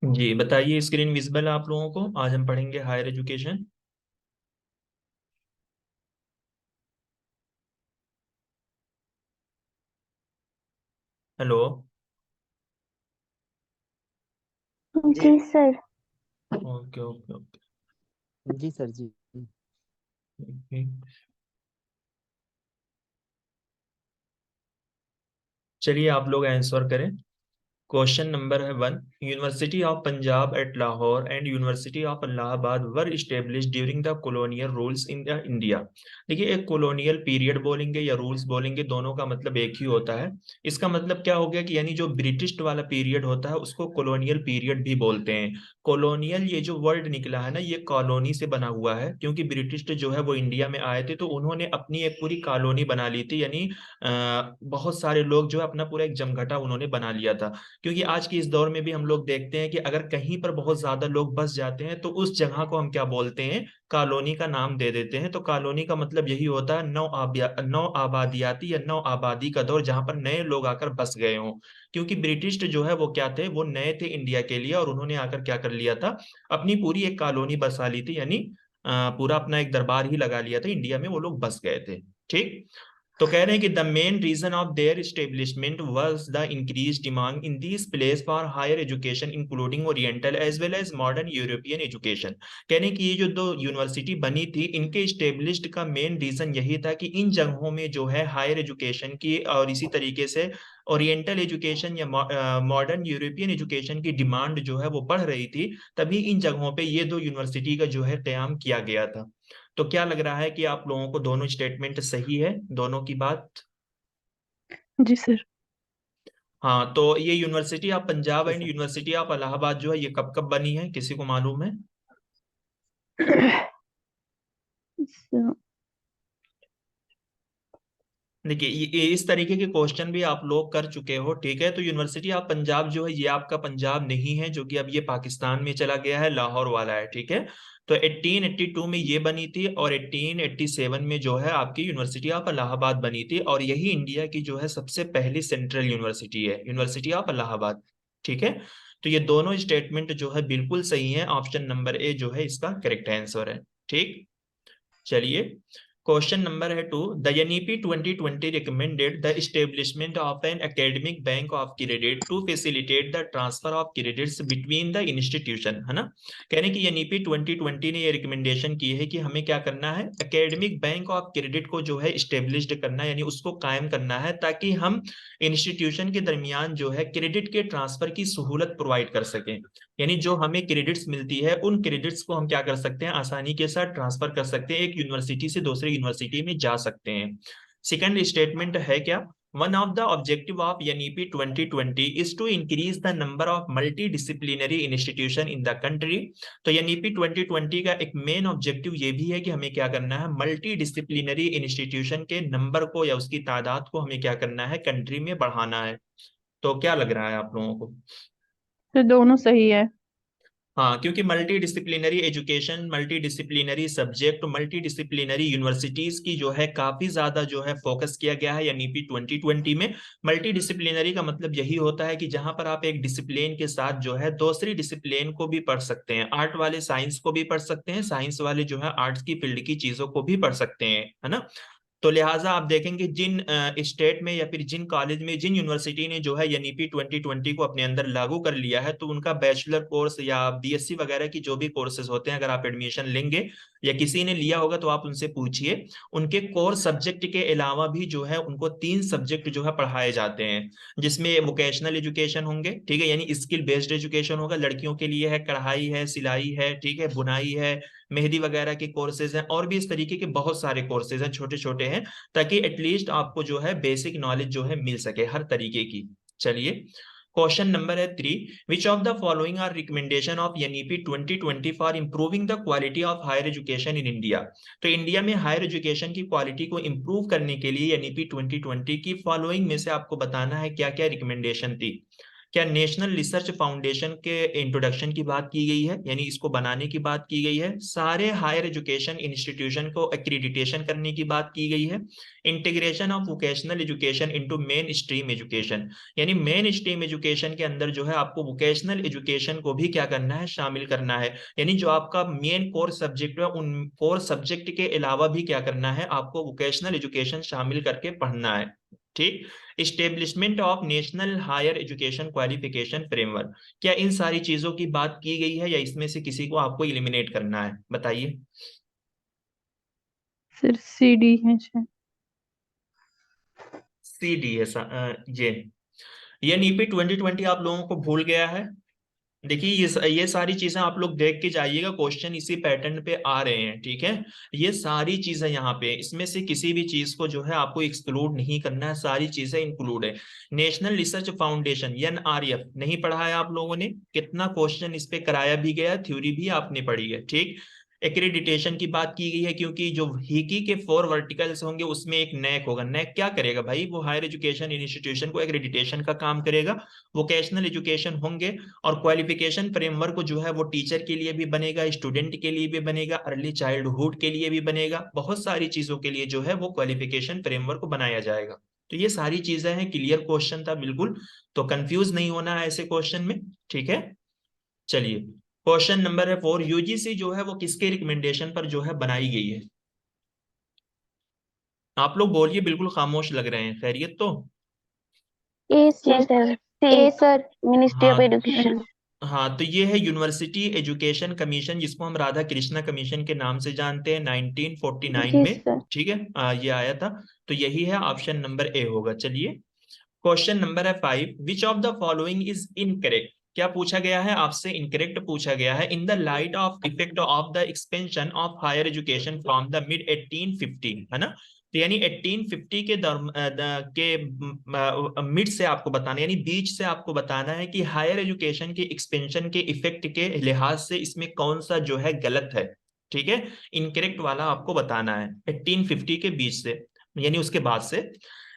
जी बताइए, screen visible है आप लोगों को? आज हम पढ़ेंगे हायर एजुकेशन। हेलो। जी सर। Okay okay okay. जी सर जी। चलिए आप लोग आंसर करें। क्वेश्चन नंबर है 1। University of Punjab at Lahore and university of Allahabad were establish during the colonial rules in the India. देखिए, एक कॉलोनियल पीरियड बोलेंगे या रूल्स बोलेंगे, दोनों का मतलब एक ही होता है। इसका मतलब क्या हो गया कि यानी जो ब्रिटिश वाला पीरियड होता है उसको कॉलोनियल पीरियड भी बोलते हैं। कॉलोनियल ये जो वर्ड निकला है ना, ये कॉलोनी से बना हुआ है, क्योंकि ब्रिटिश जो है वो इंडिया में आए थे तो उन्होंने अपनी एक पूरी कॉलोनी बना ली थी। यानी बहुत सारे लोग जो है अपना पूरा एक जमघटा उन्होंने बना लिया था। क्योंकि आज की इस दौर में भी हम लोग देखते हैं कि अगर कहीं पर बहुत ज्यादा लोग बस जाते हैं तो उस जगह को हम क्या बोलते हैं, कॉलोनी का नाम दे देते हैं। तो कॉलोनी का मतलब यही होता है नौ आबादियाती या नौ आबादी का दौर, जहां पर नए लोग आकर बस गए हों। क्योंकि ब्रिटिश जो है वो क्या थे, वो नए थे इंडिया के लिए, और उन्होंने आकर क्या कर लिया था, अपनी पूरी एक कॉलोनी बसा ली थी। यानी पूरा अपना एक दरबार ही लगा लिया था इंडिया में, वो लोग बस गए थे। ठीक। तो कह रहे हैं कि the main reason of their establishment was the increase demand in this place for higher education including oriental as well as modern European education. कह रहे हैं कि ये जो दो यूनिवर्सिटी बनी थी, इनके स्टेब्लिश्ड का मेन रीजन यही था कि इन जगहों में जो है हायर एजुकेशन की और इसी तरीके से ओरिएंटल एजुकेशन या मॉडर्न यूरोपियन एजुकेशन की डिमांड जो है वो बढ़ रही थी। तभी इन जगहों पे ये दो यूनिवर्सिटी का जो है क्याम किया गया था। तो क्या लग रहा है कि आप लोगों को दोनों स्टेटमेंट सही है, दोनों की बात? जी सर। हाँ, तो ये यूनिवर्सिटी ऑफ पंजाब जी and sir. University of Allahabad जो है ये कब कब बनी है, किसी को मालूम है? सर, देखिए, ये इस तरीके के क्वेश्चन भी आप लोग कर चुके हो, ठीक है। तो यूनिवर्सिटी ऑफ पंजाब जो है ये आपका पंजाब नहीं है, जो कि अब ये पाकिस्तान में चला गया है, लाहौर वाला है, ठीक है। तो 1882 में ये बनी थी, और 1887 में जो है आपकी यूनिवर्सिटी ऑफ इलाहाबाद बनी थी, और यही इंडिया की जो है सबसे पहली सेंट्रल यूनिवर्सिटी है, यूनिवर्सिटी ऑफ इलाहाबाद। ठीक है। तो ये दोनों स्टेटमेंट जो है बिल्कुल सही है, ऑप्शन नंबर ए जो है इसका करेक्ट आंसर है। ठीक। चलिए, क्वेश्चन नंबर है 2। The NEP 2020 recommended the establishment of an academic bank of credit to facilitate the transfer of credits between the institution, है ना। कहने की एनईपी 2020 ने ये रिकमेंडेशन की है कि हमें क्या करना है, एकेडमिक बैंक ऑफ क्रेडिट को जो है इस्टेब्लिश्ड करना है, यानी उसको कायम करना है, ताकि हम इंस्टीट्यूशन के दरमियान जो है क्रेडिट के ट्रांसफर की सहूलत प्रोवाइड कर सकें। यानी जो हमें क्रेडिट्स मिलती है उन क्रेडिट्स को हम क्या कर सकते हैं, आसानी के साथ ट्रांसफर कर सकते हैं, एक यूनिवर्सिटी से दूसरी यूनिवर्सिटी में जा सकते हैं। सेकंड स्टेटमेंट है क्या, one of the objective of NEP 2020 is to increase the number of multi disciplinary institution in the country. तो एनईपी 2020 का एक मेन ऑब्जेक्टिव ये भी है कि हमें क्या करना है, मल्टी डिसिप्लिनरी इंस्टीट्यूशन के नंबर को या उसकी तादाद को हमें क्या करना है, कंट्री में बढ़ाना है। तो क्या लग रहा है आप लोगों को? दोनों सही है। हाँ, क्योंकि multi disciplinary education, multi disciplinary subject, multi disciplinary universities की जो है काफी ज्यादा जो है फोकस किया गया है एनईपी 2020 में। मल्टी डिसिप्लिनरी का मतलब यही होता है कि जहां पर आप एक डिसिप्लिन के साथ जो है दूसरी डिसिप्लिन को भी पढ़ सकते हैं, आर्ट वाले साइंस को भी पढ़ सकते हैं, साइंस वाले जो है आर्ट्स की फील्ड की चीजों को भी पढ़ सकते हैं, है ना। तो लिहाजा आप देखेंगे जिन स्टेट में या फिर जिन कॉलेज में, जिन यूनिवर्सिटी ने जो है एनईपी 2020 को अपने अंदर लागू कर लिया है, तो उनका बैचलर कोर्स या बीएससी वगैरह की जो भी कोर्सेज होते हैं, अगर आप एडमिशन लेंगे या किसी ने लिया होगा तो आप उनसे पूछिए, उनके कोर सब्जेक्ट के अलावा भी जो है उनको 3 सब्जेक्ट जो है पढ़ाए जाते हैं, जिसमें वोकेशनल एजुकेशन होंगे, ठीक है, यानी स्किल बेस्ड एजुकेशन होगा, लड़कियों के लिए है कढ़ाई है, सिलाई है, ठीक है, बुनाई है, मेहंदी वगैरह के कोर्सेज हैं, और भी इस तरीके के बहुत सारे कोर्सेज हैं, छोटे छोटे हैं, ताकि एटलीस्ट आपको जो है बेसिक नॉलेज जो है मिल सके हर तरीके की। चलिए, क्वेश्चन नंबर है 3। Which of the following are recommendation of NEP 2020 for improving the quality of higher education in India. तो इंडिया में हायर एजुकेशन की क्वालिटी को इंप्रूव करने के लिए एनईपी 2020 की फॉलोइंग में से आपको बताना है क्या क्या रिकमेंडेशन थी। क्या नेशनल रिसर्च फाउंडेशन के इंट्रोडक्शन की बात की गई है, यानी इसको बनाने की बात की गई है। सारे हायर एजुकेशन इंस्टीट्यूशन को एक्रीडिटेशन करने की बात की गई है। Integration of vocational education into main stream education, यानी मेन स्ट्रीम एजुकेशन के अंदर जो है आपको वोकेशनल एजुकेशन को भी क्या करना है, शामिल करना है। यानी जो आपका मेन कोर सब्जेक्ट है उन कोर सब्जेक्ट के अलावा भी क्या करना है, आपको वोकेशनल एजुकेशन शामिल करके पढ़ना है। ठीक। Establishment of national higher education qualification framework, क्या इन सारी चीजों की बात की गई है या इसमें से किसी को आपको इलिमिनेट करना है, बताइए। सर सी डी है शायद। सी डी है ये नीपी 2020 आप लोगों को भूल गया है। देखिए ये सारी चीजें आप लोग देख के जाइएगा, क्वेश्चन इसी पैटर्न पे आ रहे हैं, ठीक है। ये सारी चीजें यहाँ पे, इसमें से किसी भी चीज को जो है आपको एक्सक्लूड नहीं करना है, सारी चीजें इंक्लूड है। नेशनल रिसर्च फाउंडेशन NRF नहीं पढ़ा है आप लोगों ने, कितना क्वेश्चन इस पे कराया भी गया, थ्योरी भी आपने पढ़ी है, ठीक। एक्रेडिटेशन की बात की गई है, क्योंकि जो हिकी के 4 वर्टिकल्स होंगे उसमें एक नैक होगा। नैक क्या करेगा भाई, वो हायर एजुकेशन इंस्टीट्यूशन को एक्रेडिटेशन का काम करेगा। वोकेशनल एजुकेशन होंगे, और क्वालिफिकेशन फ्रेमवर्क जो है वो टीचर के लिए भी बनेगा, स्टूडेंट के लिए भी बनेगा, अर्ली चाइल्डहुड के लिए भी बनेगा, बहुत सारी चीजों के लिए जो है वो क्वालिफिकेशन फ्रेमवर्क बनाया जाएगा। तो ये सारी चीजें हैं, क्लियर क्वेश्चन था बिल्कुल, तो कंफ्यूज नहीं होना है ऐसे क्वेश्चन में, ठीक है। चलिए, क्वेश्चन नंबर है 4, यूजीसी जो है वो किसके रिकमेंडेशन पर जो है बनाई गई है। आप लोग बोलिए, बिल्कुल खामोश लग रहे हैं, खैरियत तो। ए सर, ए सर, मिनिस्ट्री ऑफ हाँ एजुकेशन। हाँ, तो ये है यूनिवर्सिटी एजुकेशन कमीशन, जिसको हम राधा कृष्णा कमीशन के नाम से जानते हैं, 1949 जी में, सर। ठीक है। ये आया था। तो यही है, ऑप्शन नंबर ए होगा। चलिए, क्वेश्चन नंबर है 5, which of the following is incorrect. क्या पूछा गया है आपसे, इनकरेक्ट पूछा गया है। In the light of effect of the expansion of higher education from the mid 1850, है ना। तो यानी 1850 के मिड से आपको बताना, यानी बीच से आपको बताना है कि हायर एजुकेशन के एक्सपेंशन के इफेक्ट के लिहाज से इसमें कौन सा जो है गलत है, ठीक है। इनकरेक्ट वाला आपको बताना है 1850 के बीच से, यानी उसके बाद से।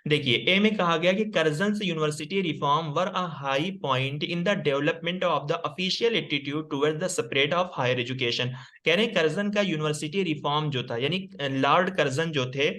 देखिए, ए में कहा गया कि Curzon's university reform were a high point in the development of the official attitude towards the spread of higher education. कह रहे हैं कर्जन का यूनिवर्सिटी रिफॉर्म जो था, यानी लॉर्ड कर्जन जो थे,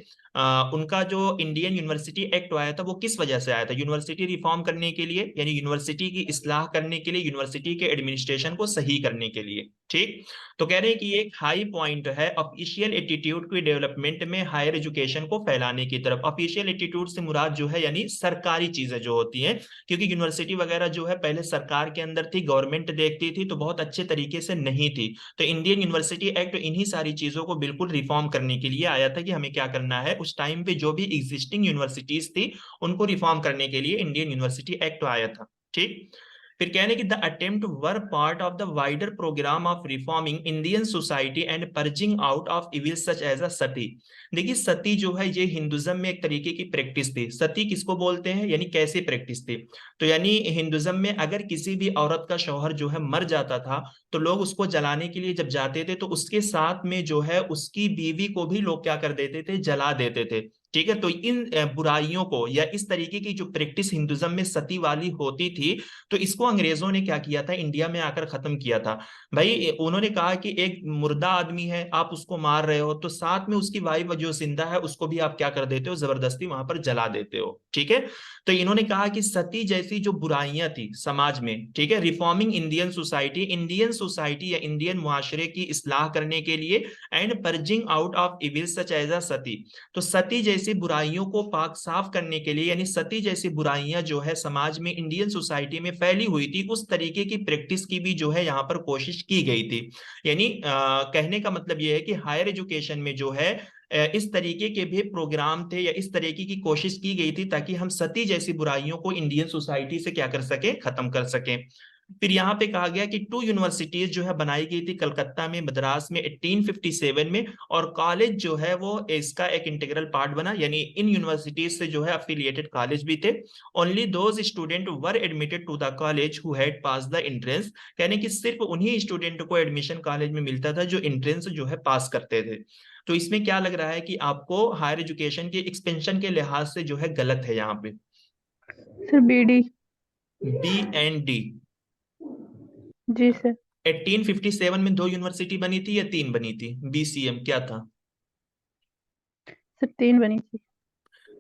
उनका जो इंडियन यूनिवर्सिटी एक्ट आया था वो किस वजह से आया था, यूनिवर्सिटी रिफॉर्म करने के लिए, यानी यूनिवर्सिटी की इस्लाह करने के लिए, यूनिवर्सिटी के एडमिनिस्ट्रेशन को सही करने के लिए, ठीक। तो कह रहे हैं कि एक हाई पॉइंट है ऑफिशियल एटीट्यूड की डेवलपमेंट में हायर एजुकेशन को फैलाने की तरफ। ऑफिशियल एटीट्यूड से मुराद जो है यानी सरकारी चीजें जो होती हैं, क्योंकि यूनिवर्सिटी वगैरह जो है पहले सरकार के अंदर थी, गवर्नमेंट देखती थी, तो बहुत अच्छे तरीके से नहीं थी। तो इंडियन यूनिवर्सिटी एक्ट इन्हीं सारी चीजों को बिल्कुल रिफॉर्म करने के लिए आया था, कि हमें क्या करना है, उस टाइम पे जो भी एग्जिस्टिंग यूनिवर्सिटीज थी उनको रिफॉर्म करने के लिए इंडियन यूनिवर्सिटी एक्ट आया था, ठीक। फिर कहने की the attempt were part of the wider programme of reforming Indian society and purging out of evil such as a sati. देखिए, सती जो है ये हिंदुज्म में एक तरीके की प्रैक्टिस थी। सती किसको बोलते हैं, यानी कैसी प्रैक्टिस थी, तो यानी हिंदुज्म में अगर किसी भी औरत का शौहर जो है मर जाता था, तो लोग उसको जलाने के लिए जब जाते थे तो उसके साथ में जो है उसकी बीवी को भी लोग क्या कर देते थे, जला देते थे, ठीक है। तो इन बुराइयों को या इस तरीके की जो प्रैक्टिस हिंदुज्म में सती वाली होती थी, तो इसको अंग्रेजों ने क्या किया था, इंडिया में आकर खत्म किया था। भाई उन्होंने कहा कि एक मुर्दा आदमी है, आप उसको मार रहे हो, तो साथ में उसकी वाइफ जो जिंदा है उसको भी आप क्या कर देते हो, जबरदस्ती वहां पर जला देते हो, ठीक है। तो इन्होंने कहा कि सती जैसी जो बुराइयां थी समाज में, ठीक है, रिफॉर्मिंग इंडियन सोसाइटी या इंडियन मुआशरे की इस्लाह करने के लिए, and purging out of evil such as a sati. तो सती जैसी बुराइयों को पाक साफ करने के लिए, यानी सती जैसी बुराइयां जो है समाज में इंडियन सोसाइटी में फैली हुई थी, उस तरीके की प्रैक्टिस की भी जो है यहाँ पर कोशिश की गई थी। यानी कहने का मतलब यह है कि हायर एजुकेशन में जो है इस तरीके के भी प्रोग्राम थे या इस तरीके की कोशिश की गई थी, ताकि हम सती जैसी बुराइयों को इंडियन सोसाइटी से क्या कर सके, खत्म कर सके। फिर यहाँ पे कहा गया कि 2 यूनिवर्सिटीज जो है बनाई गई थी, कलकत्ता में, मद्रास में 1857 में, और कॉलेज जो है वो इसका एक इंटीग्रल पार्ट बना, यानी इन यूनिवर्सिटीज से जो है अफिलिएटेड कॉलेज भी थे। Only those student were admitted to the college who had pass the entrance, यानी कि सिर्फ उन्हीं स्टूडेंट को एडमिशन कॉलेज में मिलता था जो एंट्रेंस जो है पास करते थे। तो इसमें क्या लग रहा है कि आपको हायर एजुकेशन के एक्सपेंशन के लिहाज से जो है गलत है यहाँ पे। Sir B D. B and D. जी सर। 1857 में 2 यूनिवर्सिटी बनी थी या 3 बनी थी? बीसीएम क्या था? सर 3 बनी थी।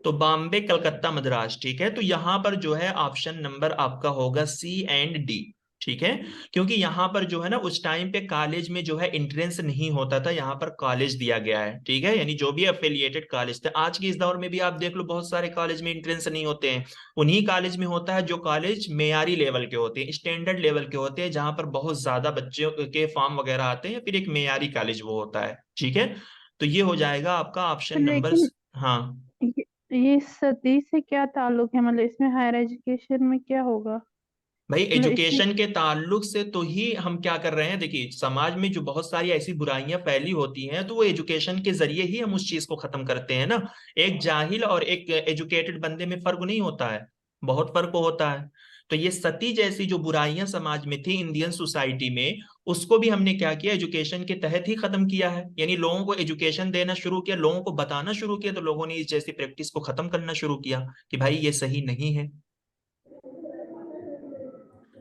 तो बॉम्बे, कलकत्ता, मद्रास। ठीक है, तो यहां पर जो है ऑप्शन नंबर आपका होगा सी एंड डी। ठीक है, क्योंकि यहाँ पर जो है ना उस टाइम पे कॉलेज में जो है एंट्रेंस नहीं होता था, यहाँ पर कॉलेज दिया गया है। ठीक है, यानी जो भी अफिलिएटेड कॉलेज थे, आज के इस दौर में भी आप देख लो बहुत सारे कॉलेज में एंट्रेंस नहीं होते हैं। उन्हीं कॉलेज में होता है जो कॉलेज मेयारी लेवल के होते हैं, स्टैंडर्ड लेवल के होते हैं, जहां पर बहुत ज्यादा बच्चों के फॉर्म वगैरह आते हैं, या फिर एक मेयारी कॉलेज वो होता है। ठीक है, तो ये हो जाएगा आपका ऑप्शन सर नंबर। लेकिन हाँ ये सदी से क्या ताल्लुक है, मतलब इसमें हायर एजुकेशन में क्या होगा? भाई, मतलब इसमें एजुकेशन के ताल्लुक से तो ही हम क्या कर रहे हैं। देखिए, समाज में जो बहुत सारी ऐसी बुराइयां फैली होती हैं, तो वो एजुकेशन के जरिए ही हम उस चीज को खत्म करते हैं ना। एक जाहिल और एक एजुकेटेड बंदे में फर्क नहीं होता है, बहुत फर्क होता है। तो ये सती जैसी जो बुराइयां समाज में थी इंडियन सोसाइटी में, उसको भी हमने क्या किया, एजुकेशन के तहत ही खत्म किया है। यानी लोगों को एजुकेशन देना शुरू किया, लोगों को बताना शुरू किया, तो लोगों ने इस जैसी प्रैक्टिस को खत्म करना शुरू किया कि भाई ये सही नहीं है।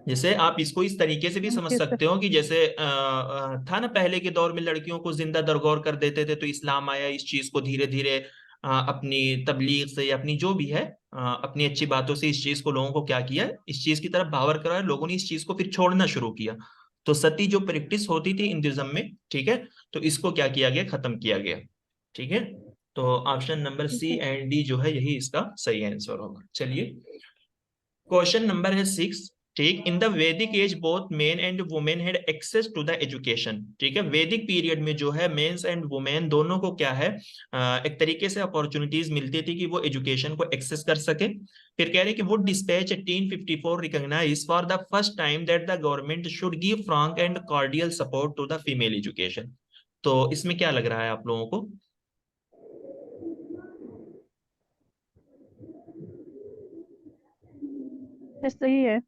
जैसे आप इसको इस तरीके से भी समझ जी सर। सकते हो कि जैसे था ना, पहले के दौर में लड़कियों को जिंदा दरगोर कर देते थे, तो इस्लाम आया, इस चीज को धीरे धीरे अपनी तबलीग से या अपनी जो भी है अपनी अच्छी बातों से इस चीज को लोगों को क्या किया, इस चीज की तरफ भावर कराया, लोगों ने इस चीज को फिर छोड़ना शुरू किया। तो सती जो प्रैक्टिस होती थी हिंदुइज्म में, ठीक है, तो इसको क्या किया गया, खत्म किया गया। ठीक है, तो ऑप्शन नंबर ठीक सी है। एंड डी जो है यही इसका सही आंसर होगा। चलिए, क्वेश्चन नंबर है 6। ठीक, in the Vedic age both men and women had access to the education. ठीक है, वैदिक पीरियड में जो है मेंस एंड वुमेन दोनों को क्या है, एक तरीके से अपॉर्चुनिटीज मिलती थी कि वो एजुकेशन को एक्सेस कर सके। फिर कह रहे हैं कि Wood dispatch 1854 recognize for the first time that the government should give frank and cordial support to the female education. तो इसमें क्या लग रहा है आप लोगों को? सर सही है।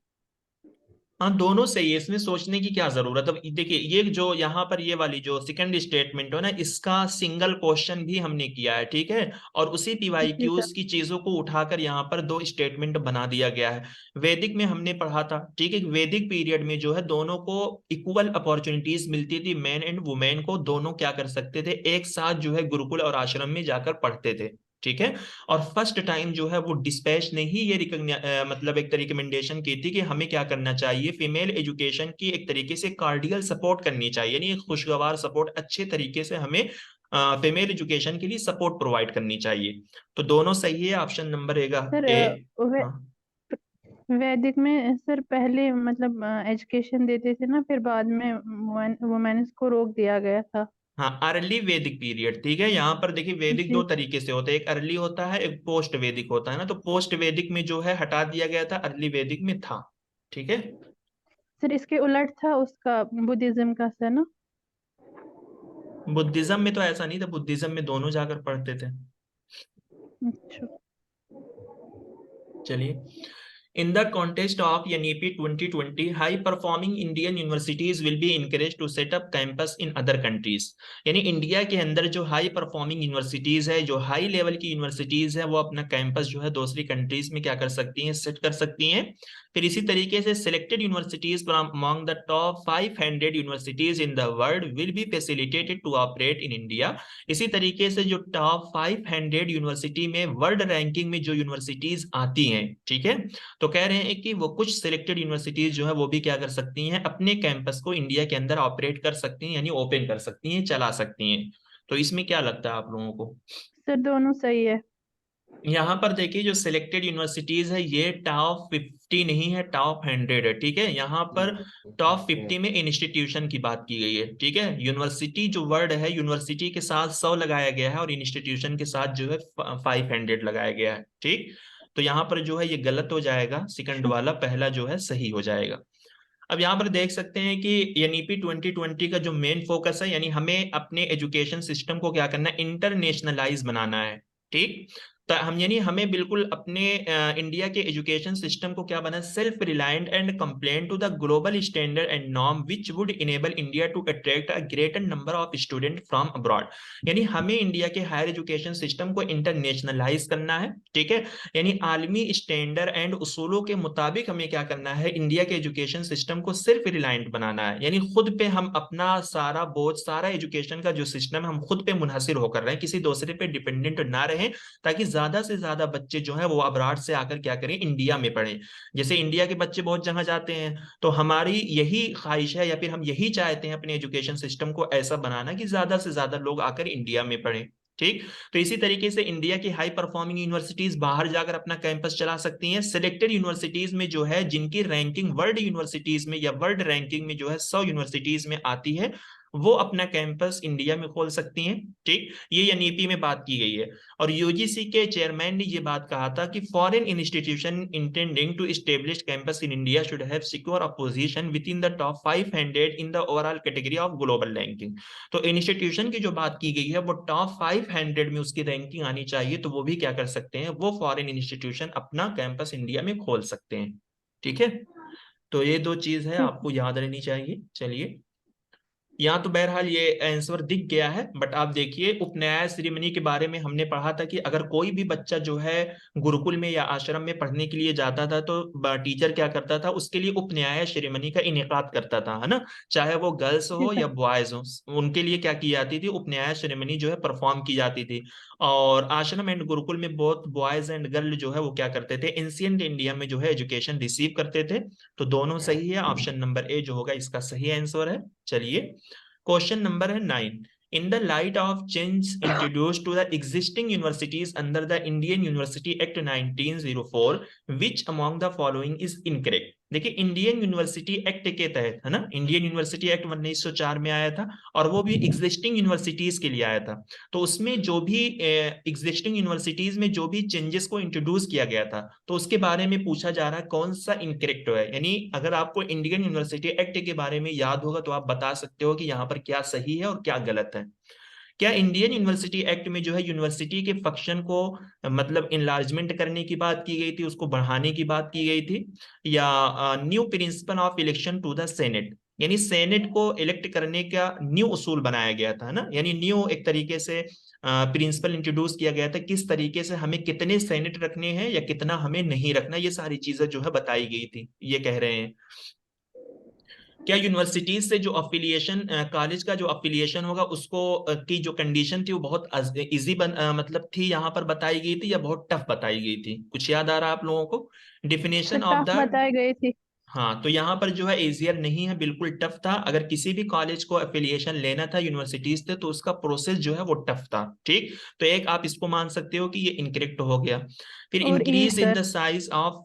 हाँ, दोनों सही है, इसमें सोचने की क्या जरूरत है। देखिए, ये जो यहाँ पर ये वाली जो सेकंड स्टेटमेंट है ना, इसका सिंगल क्वेश्चन भी हमने किया है। ठीक है, और उसी जी सर। पीवाईक्यूज की चीजों को उठाकर यहाँ पर 2 स्टेटमेंट बना दिया गया है। वैदिक में हमने पढ़ा था, ठीक है, वैदिक पीरियड में जो है दोनों को इक्वल अपॉर्चुनिटीज मिलती थी, मैन एंड वुमेन को दोनों क्या कर सकते थे, एक साथ जो है गुरुकुल और आश्रम में जाकर पढ़ते थे। ठीक है, और फर्स्ट टाइम जो है वो डिस्पैच ने ही ये मतलब एक रिकमेंडेशन की थी कि हमें क्या करना चाहिए, फीमेल एजुकेशन की एक तरीके से कार्डियल सपोर्ट करनी चाहिए, यानी एक खुशगवार सपोर्ट, अच्छे तरीके से हमें फीमेल एजुकेशन के लिए सपोर्ट प्रोवाइड करनी चाहिए। तो दोनों सही है, ऑप्शन नंबर सर ए। वे, हाँ वैदिक में सर पहले मतलब एजुकेशन देते थे ना, फिर बाद में वुमेन्स को रोक दिया गया था। हाँ, अर्ली वैदिक पीरियड। ठीक है, यहाँ पर देखिए वैदिक 2 जी तरीके से होता है, एक अर्ली होता है, एक पोस्ट वैदिक होता है ना। तो पोस्ट वैदिक में जो है हटा दिया गया था, अर्ली वैदिक में था। ठीक है, सर, इसके उलट था उसका बुद्धिज्म का सर ना। बुद्धिज्म में तो ऐसा नहीं था, बुद्धिज्म में दोनों जाकर पढ़ते थे। अच्छा। चलिए, in the context of NEP 2020, high performing Indian universities will be encouraged to set up campus in other countries। यानी इंडिया के अंदर जो हाई परफॉर्मिंग यूनिवर्सिटीज है, जो हाई लेवल की यूनिवर्सिटीज है, वो अपना कैंपस जो है दूसरी कंट्रीज में क्या कर सकती हैं, सेट कर सकती हैं। फिर इसी तरीके से selected universities from among the top 500 universities in the world will be facilitated to operate in India. इसी तरीके से जो टॉप 500 यूनिवर्सिटी में वर्ल्ड रैंकिंग में जो यूनिवर्सिटीज आती हैं, ठीक है, तो कह रहे हैं कि वो कुछ सिलेक्टेड यूनिवर्सिटीज जो है वो भी क्या कर सकती हैं, अपने कैंपस को इंडिया के अंदर ऑपरेट कर सकती हैं, यानी ओपन कर सकती हैं, चला सकती हैं। तो इसमें क्या लगता है आप लोगों को? सर दोनों सही है। यहाँ पर देखिए, जो सिलेक्टेड यूनिवर्सिटीज है ये टॉप 50 नहीं है, टॉप 100 है। ठीक है, यहाँ पर टॉप 50 में इंस्टीट्यूशन की बात की गई है। ठीक है, यूनिवर्सिटी जो वर्ड है, यूनिवर्सिटी के साथ 100 लगाया गया है और इंस्टीट्यूशन के साथ जो है 500 लगाया गया है। ठीक, तो यहाँ पर जो है ये गलत हो जाएगा, सेकंड अच्छा। वाला, पहला जो है सही हो जाएगा। अब यहाँ पर देख सकते हैं कि एनईपी 2020 का जो मेन फोकस है, यानी हमें अपने एजुकेशन सिस्टम को क्या करना है, इंटरनेशनलाइज बनाना है। ठीक, तो हम यानी हमें बिल्कुल अपने इंडिया के एजुकेशन सिस्टम को क्या बना, self reliant and compliant to the global standard and norm which would enable India to attract a greater number of student from abroad. यानी हमें इंडिया के हायर एजुकेशन सिस्टम को इंटरनेशनलाइज करना है, ठीक है, यानी आलमी स्टैंडर्ड एंड उसूलों के मुताबिक हमें क्या करना है, इंडिया के एजुकेशन सिस्टम को सेल्फ रिलायंट बनाना है, यानी खुद पे हम अपना सारा बोझ, सारा एजुकेशन का जो सिस्टम है हम खुद पे मुनहसिर होकर रहे हैं, किसी दूसरे पे डिपेंडेंट ना रहें, ताकि ज्यादा से ज्यादा बच्चे जो है वो अब्रॉड से आकर क्या करें, इंडिया में पढ़ें। जैसे इंडिया के बच्चे बहुत जगह जाते हैं, तो हमारी यही ख्वाहिश है या फिर हम यही चाहते हैं अपने एजुकेशन सिस्टम को ऐसा बनाना कि ज्यादा से ज्यादा लोग आकर इंडिया में पढ़ें। ठीक, तो इसी तरीके से इंडिया की हाई परफॉर्मिंग यूनिवर्सिटीज बाहर जाकर अपना कैंपस चला सकती हैं। सिलेक्टेड यूनिवर्सिटीज में जो है जिनकी रैंकिंग वर्ल्ड यूनिवर्सिटीज में या वर्ल्ड रैंकिंग में जो है 100 यूनिवर्सिटीज में आती है, वो अपना कैंपस इंडिया में खोल सकती हैं। ठीक, ये एनईपी में बात की गई है। और यूजीसी के चेयरमैन ने ये बात कहा था कि foreign institution intending to establish campus in India should have secure a position within the top 500 in the overall category of global ranking. तो इंस्टीट्यूशन की जो बात की गई है वो टॉप 500 में उसकी रैंकिंग आनी चाहिए, तो वो भी क्या कर सकते हैं, वो फॉरेन इंस्टीट्यूशन अपना कैंपस इंडिया में खोल सकते हैं। ठीक है, तो ये दो चीज है ठीक। आपको याद रहनी चाहिए। चलिए, यहाँ तो बहरहाल ये आंसर दिख गया है, बट आप देखिए उपनयन सेरेमनी के बारे में हमने पढ़ा था कि अगर कोई भी बच्चा जो है गुरुकुल में या आश्रम में पढ़ने के लिए जाता था तो टीचर क्या करता था, उसके लिए उपनयन सेरेमनी का इनेकाद करता था, है ना, चाहे वो गर्ल्स हो ठीक है। या बॉयज हो, उनके लिए क्या की जाती थी, उपनयन सेरेमनी जो है परफॉर्म की जाती थी। और आश्रम एंड गुरुकुल में बहुत बॉयज एंड गर्ल जो है वो क्या करते थे, एंशिएंट इंडिया में जो है एजुकेशन रिसीव करते थे। तो दोनों सही है, ऑप्शन नंबर ए जो होगा इसका सही आंसर है। चलिए, क्वेश्चन नंबर है 9। In the light of change introduced to the existing universities under the Indian University Act 1904, which among the following is incorrect? देखिए, इंडियन यूनिवर्सिटी एक्ट के तहत, है ना, इंडियन यूनिवर्सिटी एक्ट 1904 में आया था और वो भी एग्जिस्टिंग यूनिवर्सिटीज के लिए आया था। तो उसमें जो भी एग्जिस्टिंग यूनिवर्सिटीज में जो भी चेंजेस को इंट्रोड्यूस किया गया था, तो उसके बारे में पूछा जा रहा है कौन सा इनकरेक्ट है। यानी अगर आपको इंडियन यूनिवर्सिटी एक्ट के बारे में याद होगा तो आप बता सकते हो कि यहाँ पर क्या सही है और क्या गलत है। क्या इंडियन यूनिवर्सिटी एक्ट में जो है यूनिवर्सिटी के फंक्शन को मतलब इनलार्जमेंट करने की बात की गई थी, उसको बढ़ाने की बात की गई थी, या new principle of election to the senate, यानी सेनेट को इलेक्ट करने का न्यू उसूल बनाया गया था, है ना, यानी न्यू एक तरीके से प्रिंसिपल इंट्रोड्यूस किया गया था, किस तरीके से हमें कितने सेनेट रखने हैं या कितना हमें नहीं रखना, ये सारी चीजें जो है बताई गई थी, ये कह रहे हैं। क्या यूनिवर्सिटीज से जो अफिलिएशन, कॉलेज का जो अफिलिएशन होगा उसको की जो कंडीशन थी वो बहुत इजी मतलब थी, यहाँ पर बताई गई थी या बहुत टफ बताई गई थी, कुछ याद आ रहा है आप लोगों को डिफिनेशन ऑफ टफ द। बताई गई थी। हाँ, तो यहाँ पर जो है इजियर नहीं है, बिल्कुल टफ था। अगर किसी भी कॉलेज को एफिलिएशन लेना था यूनिवर्सिटीज से तो उसका प्रोसेस जो है वो टफ था। ठीक, तो एक आप इसको मान सकते हो कि ये इनकरेक्ट हो गया। फिर और ई increase in sir, the size of,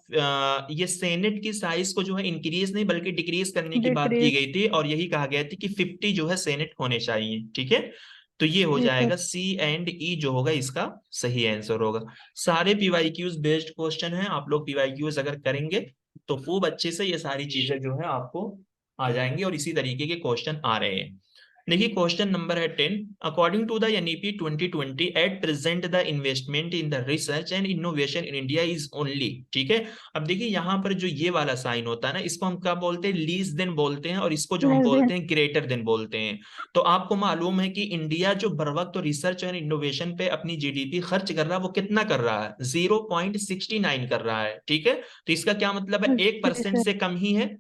ये सेनेट की साइज को जो है इंक्रीज नहीं बल्कि डिक्रीज करने की बात की डिक्रीज। गई थी, और यही कहा गया था कि 50 जो है सेनेट होने चाहिए। ठीक है, तो ये हो जी सर। जाएगा सी एंड ई जो होगा इसका सही आंसर होगा। सारे पीवाईक्यूज बेस्ड क्वेश्चन है, आप लोग पीवाईक्यूज अगर करेंगे तो खूब अच्छे से ये सारी चीजें जो है आपको आ जाएंगी, और इसी तरीके के क्वेश्चन आ रहे हैं। देखिए, क्वेश्चन नंबर है 10। According to the NEP 2020 at present the investment in the research and innovation in India is only. ठीक है, अब देखिए यहाँ पर जो ये वाला साइन होता है ना, इसको हम क्या बोलते हैं, लीज देन बोलते हैं, और इसको जो हम लेस देन। बोलते हैं ग्रेटर देन बोलते हैं। तो आपको मालूम है कि इंडिया जो बर वक्त रिसर्च एंड इनोवेशन पे अपनी जीडीपी खर्च कर रहा है वो कितना कर रहा है, 0.69 कर रहा है। ठीक है, तो इसका क्या मतलब है, जी 1% सर। से कम ही है,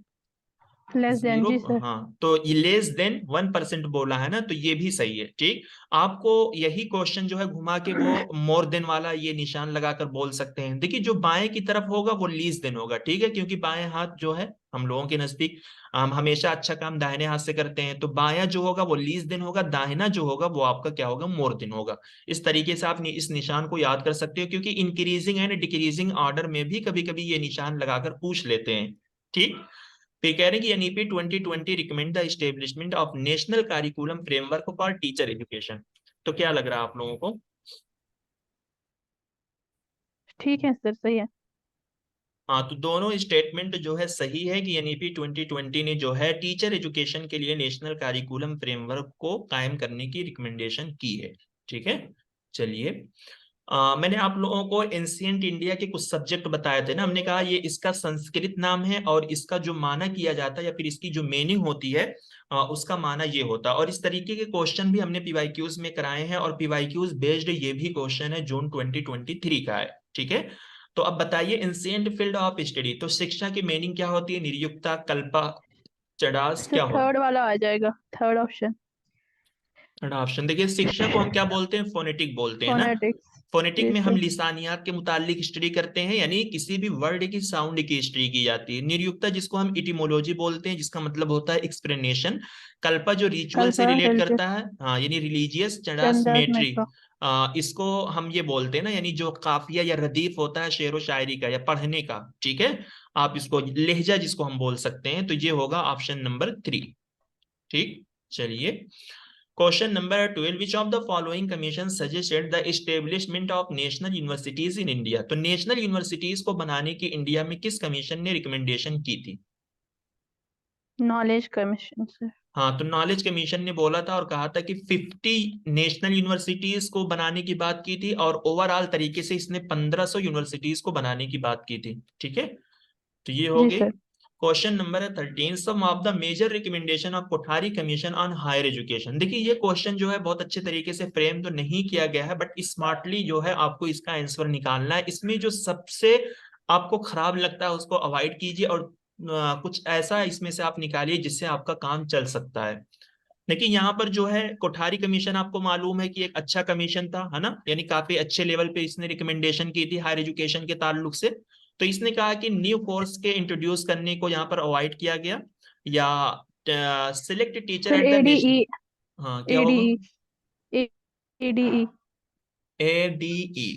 लेस देन, जीरो। जी सर। हाँ, तो ये लेस देन 1% बोला है ना, तो ये भी सही है। ठीक, आपको यही क्वेश्चन जो है घुमा के वो मोर देन वाला ये निशान लगाकर बोल सकते हैं। देखिए, जो बाएं की तरफ होगा वो लीज देन होगा। ठीक है, क्योंकि बाएं हाथ जो है हम लोगों के नजदीक, हम हमेशा अच्छा काम दाहिने हाथ से करते हैं, तो बायां जो होगा वो लीज देन होगा, दाहिना जो होगा वो आपका क्या होगा, मोर देन होगा। इस तरीके से आप इस निशान को याद कर सकते हो, क्योंकि इंक्रीजिंग एंड डिक्रीजिंग ऑर्डर में भी कभी कभी ये निशान लगाकर पूछ लेते हैं। ठीक, फिर कह रहे हैं कि NEP 2020 recommend the establishment of national curriculum framework for teacher education. तो क्या लग रहा है आप लोगों को? ठीक है सर, सही है। हाँ, तो दोनों स्टेटमेंट जो है सही है कि एनईपी 2020 ने जो है टीचर एजुकेशन के लिए नेशनल करिकुलम फ्रेमवर्क को कायम करने की रिकमेंडेशन की है। ठीक है, चलिए, मैंने आप लोगों को एंशिएंट इंडिया के कुछ सब्जेक्ट बताए थे ना, हमने कहा ये इसका संस्कृत नाम है और इसका जो माना किया जाता है या फिर इसकी जो मीनिंग होती है उसका माना ये होता है। और इस तरीके के क्वेश्चन भी हमने पीवाईक्यूज में कराए हैं और पीवाईक्यूज बेस्ड ये भी क्वेश्चन है जून 2023 का है। ठीक है, तो अब बताइए एंशिएंट फील्ड ऑफ स्टडी, तो शिक्षा की मीनिंग क्या होती है? निरुक्ता, कल्पा, चडास, सर क्या होता थर्ड वाला आ जाएगा, थर्ड ऑप्शन। है? ऑप्शन देखिए, शिक्षा को हम क्या बोलते हैं? फोनेटिक बोलते हैं ना। फोनेटिक्स। फोनेटिक जी में हम सर। लिसानियात के मुतालिक स्टडी करते हैं, यानी किसी भी वर्ड की साउंड की स्टडी की जाती है। निरुक्ता जिसको हम इटिमोलॉजी बोलते हैं, जिसका मतलब होता है एक्सप्लेनेशन। कल्पा जो रिचुअल से कल्पा रिलेट रिलेटेड। करता है, हाँ, यानी रिलीजियस। चडास चंदास मेट्री, मेट्रो। इसको हम ये बोलते हैं ना, यानी जो काफिया या रदीफ होता है शेर व शायरी का या पढ़ने का। ठीक है, आप इसको लहजा जिसको हम बोल सकते हैं, तो ये होगा ऑप्शन नंबर 3। ठीक, चलिए question number 12, which of the following commission suggested the establishment of national universities in India, तो नेशनल यूनिवर्सिटीज को बनाने की इंडिया में किस कमीशन ने रिकमेंडेशन की थी? Knowledge commission sir. हाँ, तो नॉलेज कमीशन ने बोला था और कहा था कि 50 नेशनल यूनिवर्सिटीज को बनाने की बात की थी और ओवरऑल तरीके से इसने 1500 यूनिवर्सिटीज को बनाने की बात की थी। ठीक है, तो ये हो जी गई। Sir. Question number 13, some of the major recommendation of Kothari commission on higher education. देखिए ये क्वेश्चन जो है बहुत अच्छे तरीके से फ्रेम तो नहीं किया गया है, बट स्मार्टली जो है आपको इसका आंसर निकालना है। इसमें जो सबसे आपको खराब लगता है उसको अवॉइड कीजिए और कुछ ऐसा इसमें से आप निकालिए जिससे आपका काम चल सकता है। लेकिन यहाँ पर जो है कोठारी कमीशन आपको मालूम है कि एक अच्छा कमीशन था, है ना, यानी काफी अच्छे लेवल पे इसने रिकमेंडेशन की थी हायर एजुकेशन के ताल्लुक से। तो इसने कहा कि न्यू कोर्स के इंट्रोड्यूस करने को यहाँ पर अवॉइड किया गया, या select teacher sir at the national. ADE. हाँ, क्या होगा? एडीई। एडीई। ADE।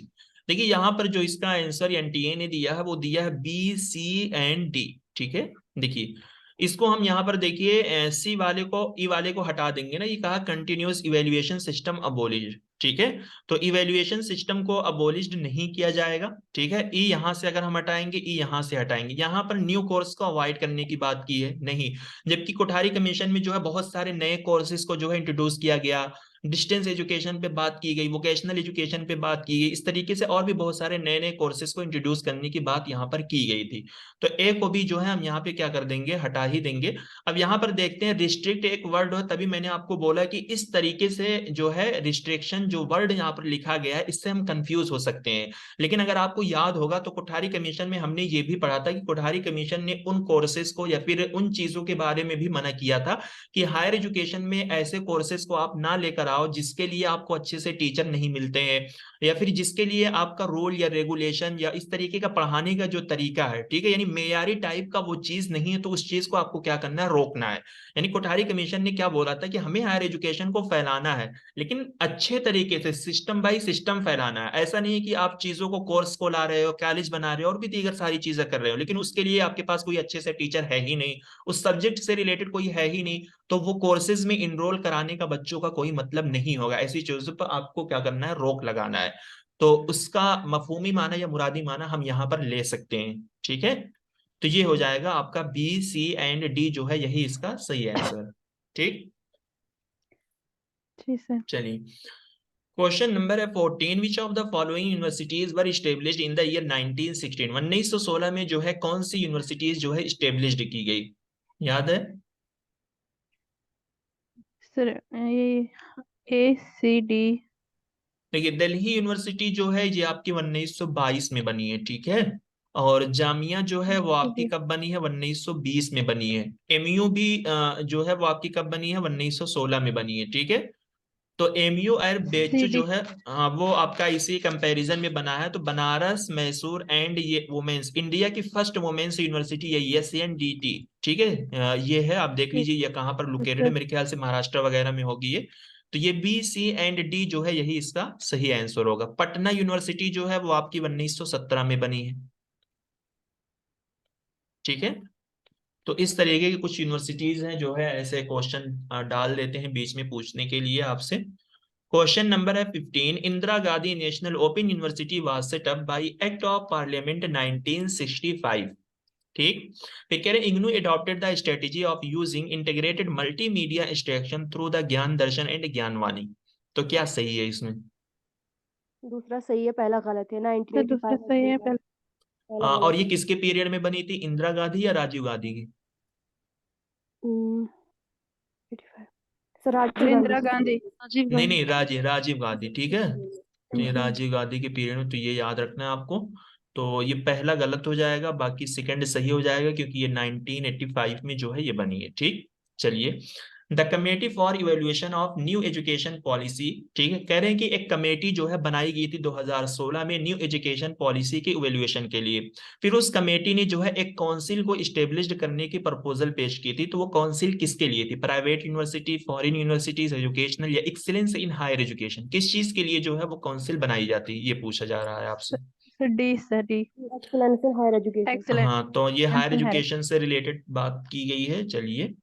देखिए यहाँ पर जो इसका आंसर एनटीए ने दिया है वो दिया है B, C एंड D। ठीक है, देखिए इसको हम यहाँ पर देखिए सी वाले को ई वाले को हटा देंगे ना, ये कहा कंटिन्यूअस इवेल्युएशन सिस्टम अबोलिश्ड। ठीक है, तो इवेल्युएशन सिस्टम को अबोलिश्ड नहीं किया जाएगा। ठीक है, ई यहाँ से अगर हम हटाएंगे, ई यहाँ से हटाएंगे, यहाँ पर न्यू कोर्स को अवॉइड करने की बात की है नहीं। जबकि कोठारी कमीशन में जो है बहुत सारे नए कोर्सेज को जो है इंट्रोड्यूस किया गया, डिस्टेंस एजुकेशन पे बात की गई, वोकेशनल एजुकेशन पे बात की गई, इस तरीके से और भी बहुत सारे नए नए कोर्सेज को इंट्रोड्यूस करने की बात यहाँ पर की गई थी। तो ए को भी जो है हम यहाँ पे क्या कर देंगे, हटा ही देंगे। अब यहाँ पर देखते हैं रिस्ट्रिक्ट एक वर्ड हो, तभी मैंने आपको बोला कि इस तरीके से जो है रिस्ट्रिक्शन जो वर्ड यहाँ पर लिखा गया है इससे हम कंफ्यूज हो सकते हैं। लेकिन अगर आपको याद होगा तो कोठारी कमीशन में हमने ये भी पढ़ा था कि कोठारी कमीशन ने उन कोर्सेज को या फिर उन चीजों के बारे में भी मना किया था कि हायर एजुकेशन में ऐसे कोर्सेज को आप ना लेकर आओ जिसके लिए आपको अच्छे से टीचर नहीं मिलते हैं, या फिर जिसके लिए आपका रोल या रेगुलेशन या इस तरीके का पढ़ाने का जो तरीका है, ठीक है, यानी मेयारी टाइप का वो चीज नहीं है, तो उस चीज को आपको क्या करना है, रोकना है। यानी कोठारी कमीशन ने क्या बोला था कि हमें हायर एजुकेशन को फैलाना है, लेकिन अच्छे तरीके से सिस्टम बाई सिस्टम फैलाना है। ऐसा नहीं है कि आप चीजों को कोर्स को ला रहे हो, कॉलेज बना रहे हो और भी दीगर सारी चीजें कर रहे हो, लेकिन उसके लिए आपके पास कोई अच्छे से टीचर है ही नहीं, उस सब्जेक्ट से रिलेटेड कोई है ही नहीं, तो वो कोर्सेज में इनरोल कराने का बच्चों का कोई मतलब नहीं होगा। ऐसी चीजों पर आपको क्या करना है, रोक लगाना है। तो उसका मफहूमी माना या मुरादी माना हम यहाँ पर ले सकते हैं। ठीक है, तो ये हो जाएगा आपका B, C एंड D जो है यही इसका सही आंसर। ठीक, जी सर। चलिए क्वेश्चन नंबर है 14, विच of the following universities were established in the year 1916। 1916 में जो है कौन सी यूनिवर्सिटीज जो है इस्टेब्लिश्ड की गई, याद है? सर ये ACD। देखिए दिल्ली यूनिवर्सिटी जो है ये आपकी 1922 में बनी है। ठीक है, और जामिया जो है वो आपकी जी। कब बनी है, 1920 में बनी है। एमयू भी जो है वो आपकी कब बनी है, 1916 में बनी है। ठीक है, तो एमयू और बेचू CD। जो है वो आपका इसी कंपैरिजन में बना है। तो बनारस, मैसूर एंड ये वुमेन्स, इंडिया की फर्स्ट वुमेन्स यूनिवर्सिटी यही है, CNDT। ठीक है, ये है, आप देख जी लीजिए ये कहाँ पर लोकेटेड है, सर। मेरे ख्याल से महाराष्ट्र वगैरह में होगी ये। तो ये B, C एंड D जो है यही इसका सही आंसर होगा। पटना यूनिवर्सिटी जो है वो आपकी 1917 में बनी है। ठीक है, तो इस तरीके की कुछ यूनिवर्सिटीज हैं जो है ऐसे क्वेश्चन डाल देते हैं बीच में पूछने के लिए आपसे। क्वेश्चन नंबर है 15, Indira Gandhi national open university was set up by act of parliament 1965। ठीक, फिर कह रहे IGNOU adopted the strategy of using integrated multimedia instruction through the ज्ञान दर्शन एंड ज्ञानवाणी। तो क्या सही है इसमें? दूसरा सही है, पहला गलत है। सर दूसरा 1985 सही है, पहला और गलत ये है। किसके पीरियड में बनी थी, इंदिरा गांधी या राजीव गांधी की? 85 सर, राजीव इंदिरा गांधी। गांधी। नहीं नहीं, राजीव गांधी, ठीक है। तो ये हम्म, राजीव गांधी के पीरियड में, तो ये याद रखना है आपको। तो ये पहला गलत हो जाएगा, बाकी सेकंड सही हो जाएगा, क्योंकि ये 1985 में जो है ये बनी है, ठीक। चलिए, the committee for evaluation of new education policy, ठीक है, कह रहे हैं कि एक कमेटी जो है बनाई गई थी 2016 में न्यू एजुकेशन पॉलिसी के इवेल्युएशन के लिए। फिर उस कमेटी ने जो है एक काउंसिल को इस्टेब्लिश करने की प्रपोजल पेश की थी। तो वो काउंसिल किसके लिए थी, private university, foreign universities, educational या एक्सीलेंस इन हायर एजुकेशन, किस चीज के लिए जो है वो काउंसिल बनाई जाती है, ये पूछा जा रहा है आपसे। Sir D. Excellence in higher education. Excellent हाँ, तो ये हायर है। एजुकेशन से रिलेटेड बात की गई है। चलिए,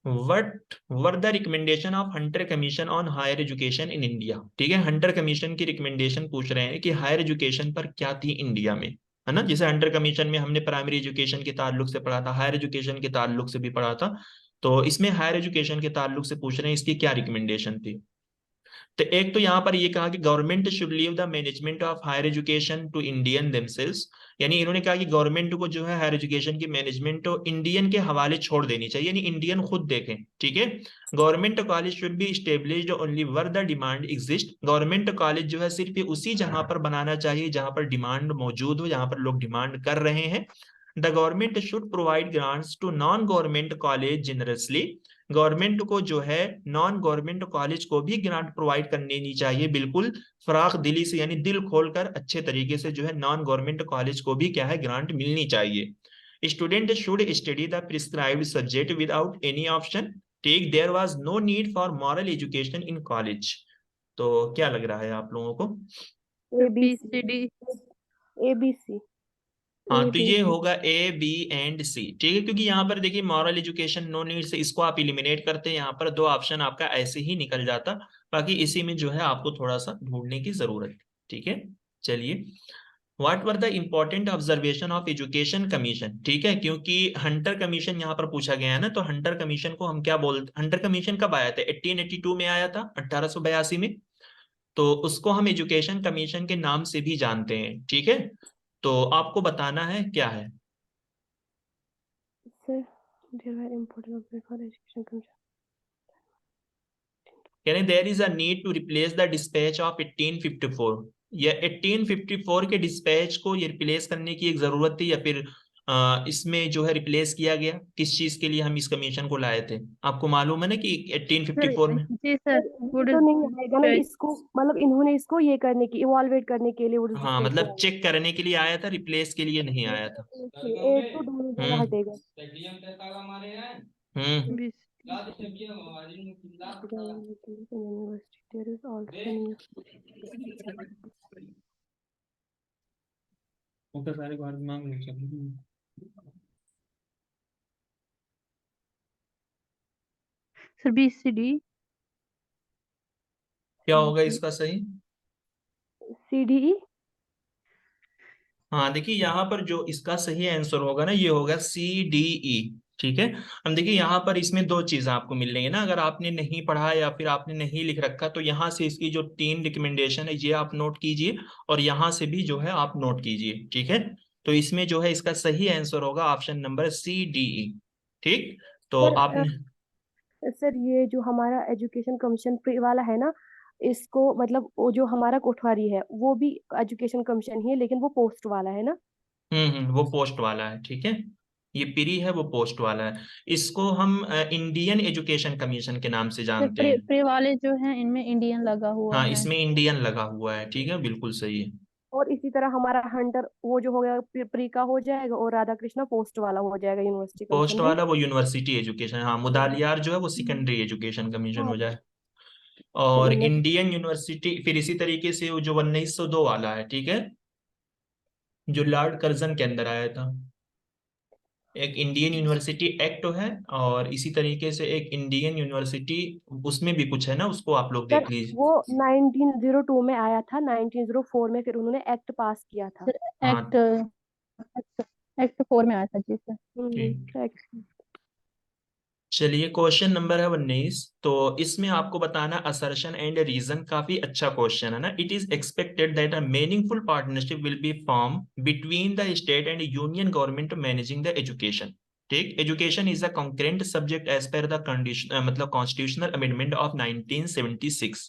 what were the recommendation of Hunter commission on higher education in India, ठीक है, हंटर कमीशन की रिकमेंडेशन पूछ रहे हैं कि हायर एजुकेशन पर क्या थी इंडिया में, है ना। जैसे हंटर कमीशन में हमने प्राइमरी एजुकेशन के ताल्लुक से पढ़ा था, हायर एजुकेशन के ताल्लुक से भी पढ़ा था। तो इसमें हायर एजुकेशन के ताल्लुक से पूछ रहे हैं इसकी क्या रिकमेंडेशन थी। तो एक तो यहाँ पर ये कहा कि government should leave the management of higher education to Indian themselves, यानी इन्होंने कहा कि गवर्नमेंट को जो है हायर एजुकेशन की मैनेजमेंट तो इंडियन के हवाले छोड़ देनी चाहिए, यानी इंडियन खुद देखें, ठीक है। Government college should be established only were the demand exist, government college जो है सिर्फ उसी जहां पर बनाना चाहिए जहां पर डिमांड मौजूद हो, जहां पर लोग डिमांड कर रहे हैं। The government should provide grants to non government college generously, government को जो है नॉन गवर्नमेंट कॉलेज को भी ग्रांट प्रोवाइड करनी नहीं चाहिए, बिल्कुल फराख दिली से, यानी दिल खोलकर अच्छे तरीके से जो है नॉन गवर्नमेंट कॉलेज को भी क्या है ग्रांट मिलनी चाहिए। Student should study the prescribed subject without any option, take there was no need for moral education in college. तो क्या लग रहा है आप लोगों को? B C D. ABC। हाँ, तो ये होगा ए बी एंड सी, ठीक है, क्योंकि यहाँ पर देखिए मॉरल एजुकेशन नो नीड से इसको आप इलिमिनेट करते हैं, यहाँ पर दो ऑप्शन आपका ऐसे ही निकल जाता। बाकी इसी में जो है आपको थोड़ा सा ढूंढने की जरूरत है, ठीक है। चलिए, what were the important observation of education commission, ठीक है, क्योंकि हंटर कमीशन यहाँ पर पूछा गया है ना, तो हंटर कमीशन को हम क्या बोलते, हंटर कमीशन कब आया था, 1882 में आया था, 1882 में। तो उसको हम एजुकेशन कमीशन के नाम से भी जानते हैं, ठीक है। तो आपको बताना है क्या है। Sir, there are important for education commission. यानी there is a need to replace the dispatch of 1854, या 1854 के डिस्पैच को ये रिप्लेस करने की एक जरूरत थी, या फिर इसमें जो है रिप्लेस किया गया, किस चीज के लिए हम इस कमीशन को लाए थे, आपको मालूम है ना कि 1854 में। जी सर, ये तो नहीं आएगा ना इसको, मतलब इन्होंने इसको ये करने की, इवॉल्वेट करने के लिए वो हाँ, डिस्प्ले मतलब किया चेक करने के लिए आया था, रिप्लेस के लिए नहीं आया था। है। एक तो दोनों जगह हम्म हटेगा। Hmm University, there is also new. Sir B C D. क्या होगा इसका सही? CDE। हाँ, देखिए यहाँ पर जो इसका सही आंसर होगा ना, ये होगा CDE, ठीक है। हम देखिए यहाँ पर इसमें दो चीजें आपको मिल रही है ना, अगर आपने नहीं पढ़ा या फिर आपने नहीं लिख रखा, तो यहाँ से इसकी जो 3 रिकमेंडेशन है ये आप नोट कीजिए, और यहाँ से भी जो है आप नोट कीजिए, ठीक है। तो इसमें जो है इसका सही आंसर होगा ऑप्शन नंबर CDE, ठीक। तो सर आपने सर, ये जो हमारा एजुकेशन कमीशन प्री वाला है ना, इसको मतलब वो जो हमारा कोठवारी है वो भी एजुकेशन कमीशन ही है, लेकिन वो पोस्ट वाला है ना। वो पोस्ट वाला है, ठीक है। ये प्री है, वो पोस्ट वाला है। इसको हम इंडियन एजुकेशन कमीशन के नाम से सर जानते हैं। प्रे वाले जो हैं इनमें इंडियन लगा हुआ हाँ, है। इसमें इंडियन लगा हुआ है, ठीक है, बिल्कुल सही है। और इसी तरह हमारा हंटर वो जो हो गया प्री का हो जाएगा, और राधा कृष्णा पोस्ट वाला हो जाएगा, यूनिवर्सिटी पोस्ट कमीशन नहीं। वाला वो यूनिवर्सिटी एजुकेशन, हाँ, मुदालियार जो है वो सेकेंडरी एजुकेशन कमीशन हाँ, हो जाए। तो और इनमें इंडियन यूनिवर्सिटी फिर इसी तरीके से वो जो 1902 वाला है, ठीक है, जो लॉर्ड कर्जन के अंदर आया था। एक इंडियन यूनिवर्सिटी एक्ट है, और इसी तरीके से एक इंडियन यूनिवर्सिटी, उसमें भी कुछ है ना, उसको आप लोग सर देख लीजिए। वो 1902 में आया था, 1904 में फिर उन्होंने एक्ट पास किया था। सर हाँ, एक्ट एक्ट एक्ट 4 में आया था जी सर। ठीक। एक्ट। चलिए क्वेश्चन नंबर है 19। तो इसमें आपको बताना असर्शन एंड रीजन, काफी अच्छा क्वेश्चन है ना। It is expected that a meaningful partnership will be form between the state and union government managing the education. ठीक, education is a concurrent subject as per the condition, मतलब constitutional amendment of 1976।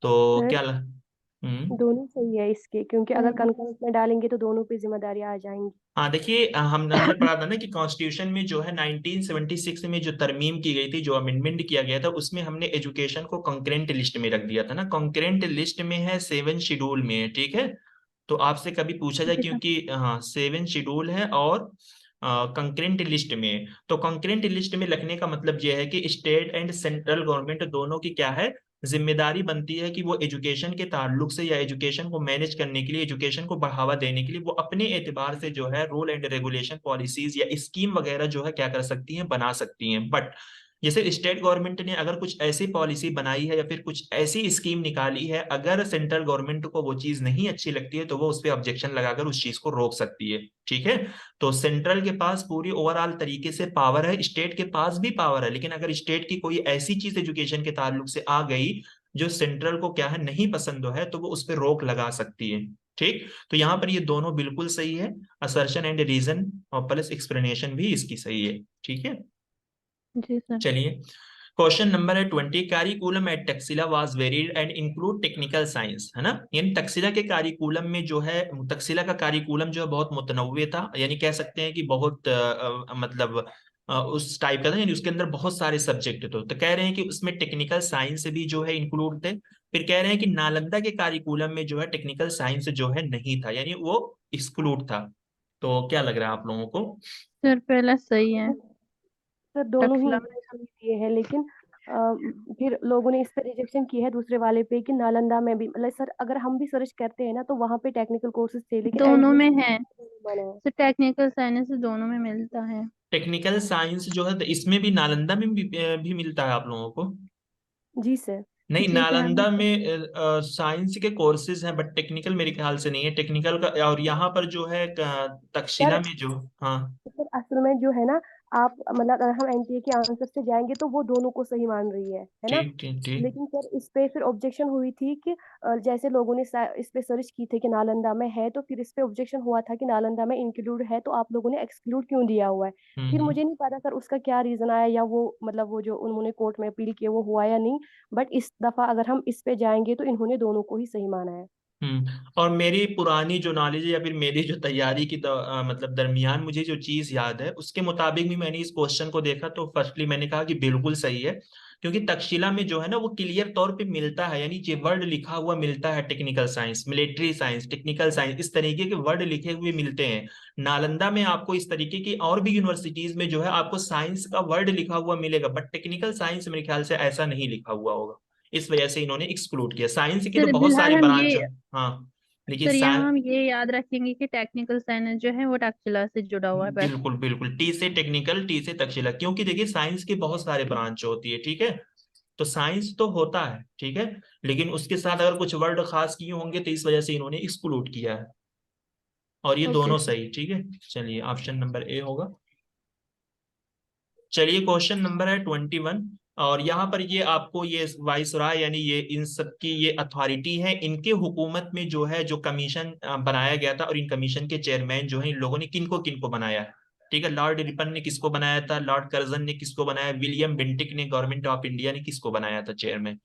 तो sir क्या दोनों सही है इसके, क्योंकि अगर कंकरेंट में डालेंगे तो दोनों पे जिम्मेदारी आ जाएंगी। हाँ देखिए, हमने पढ़ा था ना कि कॉन्स्टिट्यूशन में जो है 1976 में जो तरमीम की गई थी, जो अमेंडमेंट किया गया था, उसमें हमने एजुकेशन को कंकरेंट लिस्ट में रख दिया था ना। कंकरेंट लिस्ट में है, 7 शेड्यूल में है, ठीक है। तो आपसे कभी पूछा जाए, जी सर। क्योंकि हाँ 7 शेड्यूल है और कंकरेंट लिस्ट में है। तो कंकरेंट लिस्ट में लिखने का मतलब यह है कि स्टेट एंड सेंट्रल गवर्नमेंट दोनों की क्या है, जिम्मेदारी बनती है कि वो एजुकेशन के ताल्लुक से या एजुकेशन को मैनेज करने के लिए, एजुकेशन को बढ़ावा देने के लिए वो अपने एतबार से जो है रूल एंड रेगुलेशन, पॉलिसीज या स्कीम वगैरह जो है क्या कर सकती हैं, बना सकती हैं। बट जैसे स्टेट गवर्नमेंट ने अगर कुछ ऐसी पॉलिसी बनाई है या फिर कुछ ऐसी स्कीम निकाली है, अगर सेंट्रल गवर्नमेंट को वो चीज नहीं अच्छी लगती है तो वो उस पर ऑब्जेक्शन लगाकर उस चीज को रोक सकती है, ठीक है। तो सेंट्रल के पास पूरी ओवरऑल तरीके से पावर है, स्टेट के पास भी पावर है, लेकिन अगर स्टेट की कोई ऐसी चीज एजुकेशन के ताल्लुक से आ गई जो सेंट्रल को क्या है नहीं पसंद है, तो वो उस पर रोक लगा सकती है। ठीक, तो यहाँ पर ये दोनों बिल्कुल सही है, असर्शन एंड रीजन और प्लस एक्सप्लेनेशन भी इसकी सही है, ठीक है। जी सर। चलिए क्वेश्चन नंबर है 20। Curriculum at Takshashila was varied and include technical science, है ना। यानी तक्षशिला के कैरिकुलम में जो है, तक्षशिला का कैरिकुलम जो है बहुत मुतनव्वे था, यानी कह सकते हैं कि बहुत मतलब उस टाइप का था, यानी उसके अंदर बहुत सारे सब्जेक्ट थे। तो कह रहे हैं कि उसमें टेक्निकल साइंस भी जो है इंक्लूड थे। फिर कह रहे हैं कि नालंदा के कैरिकुलम में जो है टेक्निकल साइंस जो है नहीं था, यानी वो एक्सक्लूड था। तो क्या लग रहा है आप लोगों को? सर पहला सही है। सर दोनों ही तक्षशिला में। इन्होंने सही दिए हैं, लेकिन फिर लोगों ने इस पे रिजेक्शन की है दूसरे वाले पे कि नालंदा में भी, मतलब सर अगर हम भी सर्च करते हैं ना तो वहां पे टेक्निकल कोर्सेज थे, लेकिन दोनों में एडमिशन है। माना है। सर टेक्निकल साइंस दोनों में मिलता है। टेक्निकल साइंस जो है इसमें भी नालंदा में भी मिलता है आप लोगों को? जी सर। नहीं, जी सर नालंदा हमें। में साइंस के कोर्सेज हैं, बट टेक्निकल मेरे ख्याल से नहीं है टेक्निकल का। और यहाँ पर जो है सर तक्षशिला में जो, हाँ सर असल में जो है ना, आप मतलब अगर हम एनटीए के आंसर से जाएंगे तो वो दोनों को सही मान रही है ना। ठीक ठीक ठीक। लेकिन सर इस पे फिर ऑब्जेक्शन हुई थी कि जैसे लोगों ने इस पे सर्च की थी कि नालंदा में है, तो फिर इस पे ऑब्जेक्शन हुआ था कि नालंदा में इंक्लूड है तो आप लोगों ने एक्सक्लूड क्यों दिया हुआ है। फिर हम्म। मुझे नहीं पता सर उसका क्या रीजन आया, या वो मतलब वो जो उन्होंने कोर्ट में अपील किया वो हुआ या नहीं। बट इस दफा अगर हम इस पे जाएंगे तो इन्होंने दोनों को ही सही माना है। और मेरी पुरानी जो नॉलेज है या फिर मेरी जो तैयारी की मतलब दरमियान मुझे जो चीज याद है उसके मुताबिक भी मैंने इस क्वेश्चन को देखा, तो फर्स्टली मैंने कहा कि बिल्कुल सही है। क्योंकि तक्षशिला में जो है ना वो क्लियर तौर पे मिलता है, यानी ये वर्ड लिखा हुआ मिलता है, technical science, military science, technical science, इस तरीके के वर्ड लिखे हुए मिलते हैं। नालंदा में आपको इस तरीके की और भी यूनिवर्सिटीज में जो है आपको साइंस का वर्ड लिखा हुआ मिलेगा, बट टेक्निकल साइंस मेरे ख्याल से ऐसा नहीं लिखा हुआ होगा। इस वजह से इन्होंने एक्सक्लूड किया। साइंस की तो सर बहुत फिलहाल सारी हम ब्रांच, ये हाँ, लेकिन सर यहाँ हम ये याद रखेंगे कि टेक्निकल साइंस जो है वो तक्षशिला से जुड़ा हुआ है बस। बिल्कुल बिल्कुल, टी से टेक्निकल, टी से तक्षशिला, क्योंकि देखिए साइंस के बहुत सारे ब्रांच होती है, ठीक है। तो साइंस तो होता है, ठीक है, लेकिन उसके साथ अगर कुछ वर्ड खास किए होंगे तो इस वजह से इन्होंने एक्सक्लूड किया है। और ये ओके दोनों सर। सही, ठीक है। चलिए ऑप्शन नंबर ए होगा। चलिए क्वेश्चन नंबर है 21। और यहाँ पर ये आपको ये वाइसराय, यानी ये इन सब की ये अथॉरिटी है, इनके हुकूमत में जो है जो कमीशन बनाया गया था, और इन कमीशन के चेयरमैन जो है इन लोगों ने किनको किनको बनाया है, ठीक है। लॉर्ड रिपन ने किसको बनाया था, लॉर्ड कर्जन ने किसको बनाया, विलियम बेंटिक ने, गवर्नमेंट ऑफ इंडिया ने किसको बनाया था चेयरमैन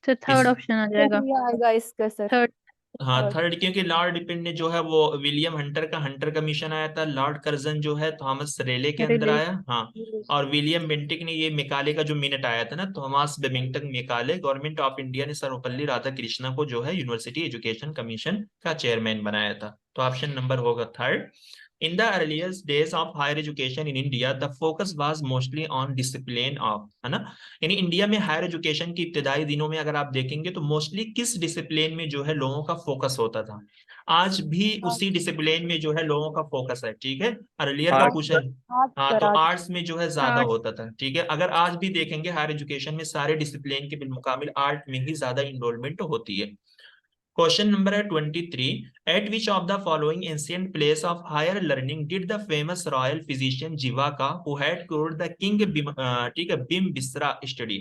सर इस। थर्ड ऑप्शन आ सर जाएगा। ये आएगा इसका सर। थर्ड। हाँ थर्ड। थर्ड, क्योंकि लॉर्ड रिपन ने जो है वो विलियम हंटर का हंटर कमीशन आया था, लॉर्ड कर्जन जो है थॉमस रेले के अंदर रिले। आया, हाँ। और विलियम बेंटिक ने ये मेकाले का जो मिनट आया था ना, Thomas Babington Macaulay, government of India ने सर्वपल्ली राधाकृष्णन को जो है यूनिवर्सिटी एजुकेशन कमीशन का चेयरमैन बनाया था। तो ऑप्शन नंबर होगा third. In the earliest days of higher education in India, the focus was mostly on discipline of, है ना। यानी इंडिया में हायर एजुकेशन की इब्तदाई दिनों में अगर आप देखेंगे तो मोस्टली किस डिसिप्लिन में जो है लोगों का फोकस होता था? आज भी उसी डिसिप्लिन में जो है लोगों का फोकस है, ठीक है। अर्लियर का आर्ट्स। पूछा है। आर्ट्स हाँ, सर तो आर्ट्स। आर्ट्स में जो है ज्यादा आर्ट्स। होता था, ठीक है। अगर आज भी देखेंगे हायर एजुकेशन में सारे डिसिप्लिन के बिलमुकाबिल आर्ट में ही ज्यादा इनरोलमेंट होती है। क्वेश्चन नंबर है 23। At which of the following ancient place of higher learning did the famous royal physician Jivaka who had cured the king ठीक है बिम्बिसरा स्टडी।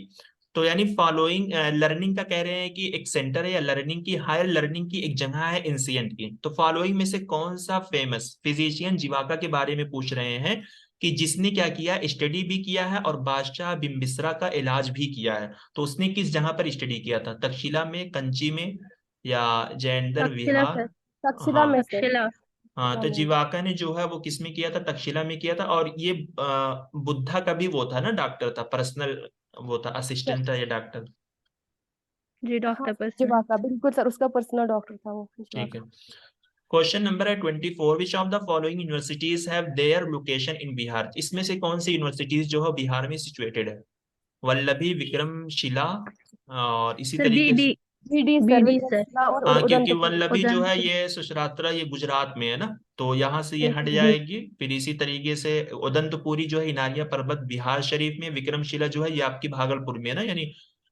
तो यानी फॉलोइंग लर्निंग का कह रहे हैं कि एक सेंटर है या लर्निंग की हायर लर्निंग की एक जगह है एंशिएंट की। तो फॉलोइंग में से कौन सा फेमस फिजिशियन जीवाका के बारे में पूछ रहे हैं कि जिसने क्या किया, स्टडी भी किया है और बादशाह बिम्बिसरा का इलाज भी किया है। तो उसने किस जगह पर स्टडी किया था? तक्षशिला में, कंची में, या जैंदर तक्षशिला विहार? सर, तक्षशिला हाँ में सर, तक्षशिला। हाँ, तक्षशिला तो में। जीवाका ने जो है वो किसमें किया था? तक्षशिला में किया था। और ये बुद्धा का भी वो था ना, डॉक्टर था, पर्सनल वो था, सर, असिस्टेंट था ये डॉक्टर। जी हाँ डॉक्टर सर, पर्सन। जीवाका बिल्कुल सर, उसका पर्सनल डॉक्टर था वो ठीक है। जीवाका। क्वेश्चन नंबर है 24। विच of the following universities have their location in Bihar? इसमें से कौन सी यूनिवर्सिटीज जो है बिहार में सिचुएटेड है? वल्लभी, विक्रमशिला, और इसी सर तरीके से। BD sir, BD sir, Vikramshila और हाँ, क्योंकि उदंतपुर। वल्लभी जो है उदयपुर। ये सुशरात्रा, ये गुजरात में है ना, तो यहाँ से ये हट जी। जाएगी। फिर इसी तरीके से उदंतपुरी जो है हिनालिया पर्वत बिहार शरीफ में, विक्रमशिला जो है ये आपकी भागलपुर में है ना, यानी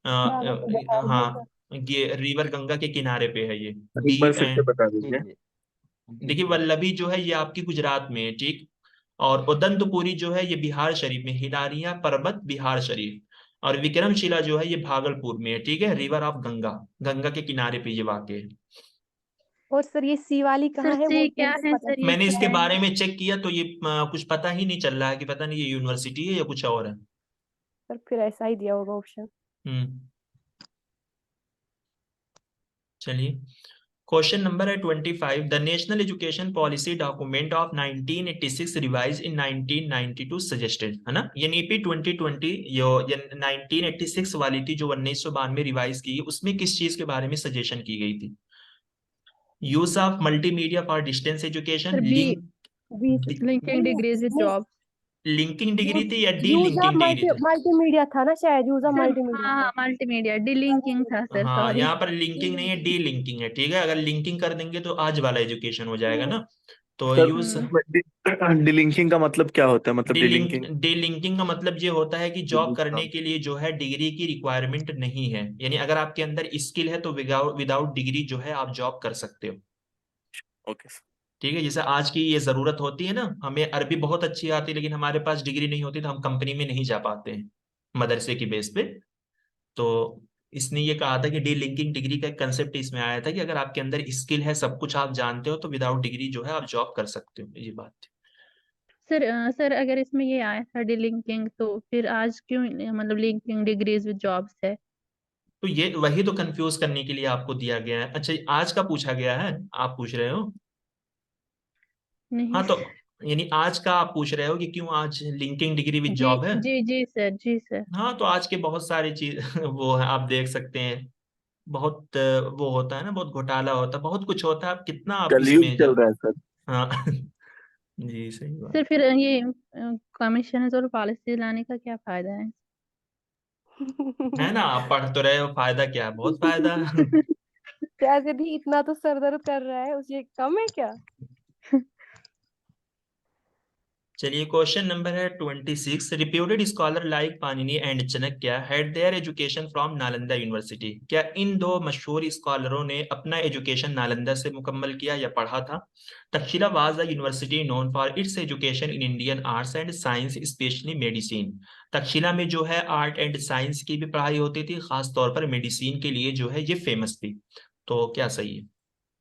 भागलपुर बिहार जी हाँ, सर। ये रिवर गंगा के किनारे पे है ये। एक डी बार फिर से एंड बता दीजिए। देखिए, वल्लभी जो है ये आपकी गुजरात में है, ठीक। और उदंतपुरी जो है ये बिहार शरीफ में, हिनालिया पर्वत बिहार शरीफ। और विक्रमशिला जो है ये भागलपुर में है, ठीक है, रिवर ऑफ गंगा, गंगा के किनारे पे ये वाक़ है। और सर ये सी वाली सर कहाँ है, वो सी ये क्या नहीं है पता सर, सर। ये मैंने क्या इसके है? बारे में चेक किया तो ये कुछ पता ही नहीं चल रहा है कि पता नहीं ये यूनिवर्सिटी है या कुछ और है। सर फिर ऐसा ही दिया होगा ऑप्शन। हम्म चलिए, क्वेश्चन नंबर है 25। The national education policy document of 1986 revise in 1992 suggested, है ना, ये नीपी 2020 यो ये 1986 वाली थी जो 1992 रिवाइज की, उसमें किस चीज के बारे में सजेशन की गई थी? Use of multimedia for distance education, sir B, B linking degrees with नहीं, जॉब। लिंकिंग डिग्री थी या D use of linking degree थी? मल्टीमीडिया था ना शायद, यूज ऑफ सर मल्टीमीडिया हाँ, था। मल्टीमीडिया डी लिंकिंग था सर, हाँ, सॉरी। यहाँ पर लिंकिंग नहीं है, डी लिंकिंग है, ठीक है। अगर लिंकिंग कर देंगे तो आज वाला एजुकेशन हो जाएगा ना। तो सर, यूज डिलिंकिंग का मतलब क्या होता है? मतलब डिलिंकिंग डी लिंकिंग का मतलब ये होता है कि जॉब करने के लिए जो है डिग्री की रिक्वायरमेंट नहीं है, यानी अगर आपके अंदर स्किल है तो विदाउट डिग्री जो है आप जॉब कर सकते हो। Okay sir. ठीक है, जैसे आज की ये जरूरत होती है ना, हमें अरबी बहुत अच्छी आती है लेकिन हमारे पास डिग्री नहीं होती तो हम कंपनी में नहीं जा पाते हैं मदरसे की बेस पे। तो इसने ये कहा था कि डी लिंकिंग डिग्री का एक कंसेप्ट इसमें आया था कि अगर आपके अंदर स्किल है, सब कुछ आप जानते हो, तो विदाउट डिग्री जो है आप जॉब कर सकते हो, ये बात थी। सर सर अगर इसमें ये आया था डी लिंकिंग, तो फिर आज क्यों मतलब लिंकिंग डिग्रीज विद जॉब्स है? तो ये वही तो कंफ्यूज करने के लिए आपको दिया गया है। अच्छा, आज का पूछा गया है, आप पूछ रहे हो? नहीं हाँ, तो यानी आज का आप पूछ रहे हो कि क्यों आज लिंकिंग डिग्री विद जी जॉब है? जी जी सर, जी सर। हाँ, तो आज के बहुत सारी चीज वो है, आप देख सकते हैं। बहुत वो होता है ना, बहुत घोटाला होता है, बहुत कुछ होता है, आप कितना आप कलयुग इसमें चल रहा है सर। हाँ जी, सही बात। सर फिर ये कमीशन और पॉलिसी लाने का क्या फायदा है? है ना, आप पढ़ तो रहे हो, फायदा क्या है? बहुत फायदा है। वैसे भी इतना तो सर दर्द कर रहा है, उसे कम है क्या। चलिए, क्वेश्चन नंबर है 26। Reputed scholar like Panini and Chanakya had there education from Nalanda university. क्या इन दो मशहूर स्कॉलरों ने अपना एजुकेशन नालंदा से मुकम्मल किया या पढ़ा था? Takshashila was the university known for its education in Indian arts and science, specially medicine. Takshashila में जो है आर्ट एंड साइंस की भी पढ़ाई होती थी, खास तौर पर मेडिसिन के लिए जो है ये फेमस थी। तो क्या सही है?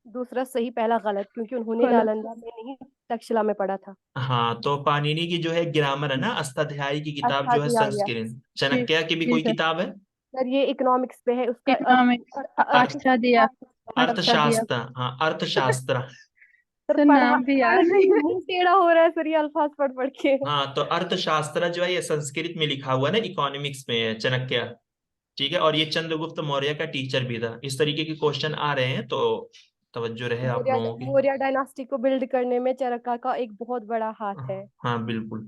दूसरा सही, पहला गलत, क्योंकि उन्होंने गलत। नालंदा में नहीं तक्षशिला में पढ़ा था। हाँ, तो पाणिनि की जो है ग्रामर है ना, अष्टाध्यायी की किताब अच्छा जो है दिया गया। संस्कृत। जी चाणक्य की भी जी कोई सर, किताब है? सर ये इकोनॉमिक्स पे है, उसका इकोनॉमिक्स। अर्थ अच्छा दिया, अच्छा दिया। अर्थशास्त्र, हाँ, अर्थशास्त्र। सर सर नाम भी याद पढ़ नहीं है। मुंह टेढ़ा हो रहा है सर, ये अल्फाज पढ़ पढ़ के। हाँ, तो अर्थशास्त्र जो है ये संस्कृत में लिखा हुआ है ना, इकोनॉमिक्स में है चाणक्य। ठीक है, और ये चंद्रगुप्त मौर्य का टीचर भी था। इस तरीके के क्वेश्चन आ रहे हैं तो तवज्जो रहे आप मौर्य लोगों की। मौर्य डायनास्टी को बिल्ड करने में चाणक्य का एक बहुत बड़ा हाथ है। हाँ, बिल्कुल।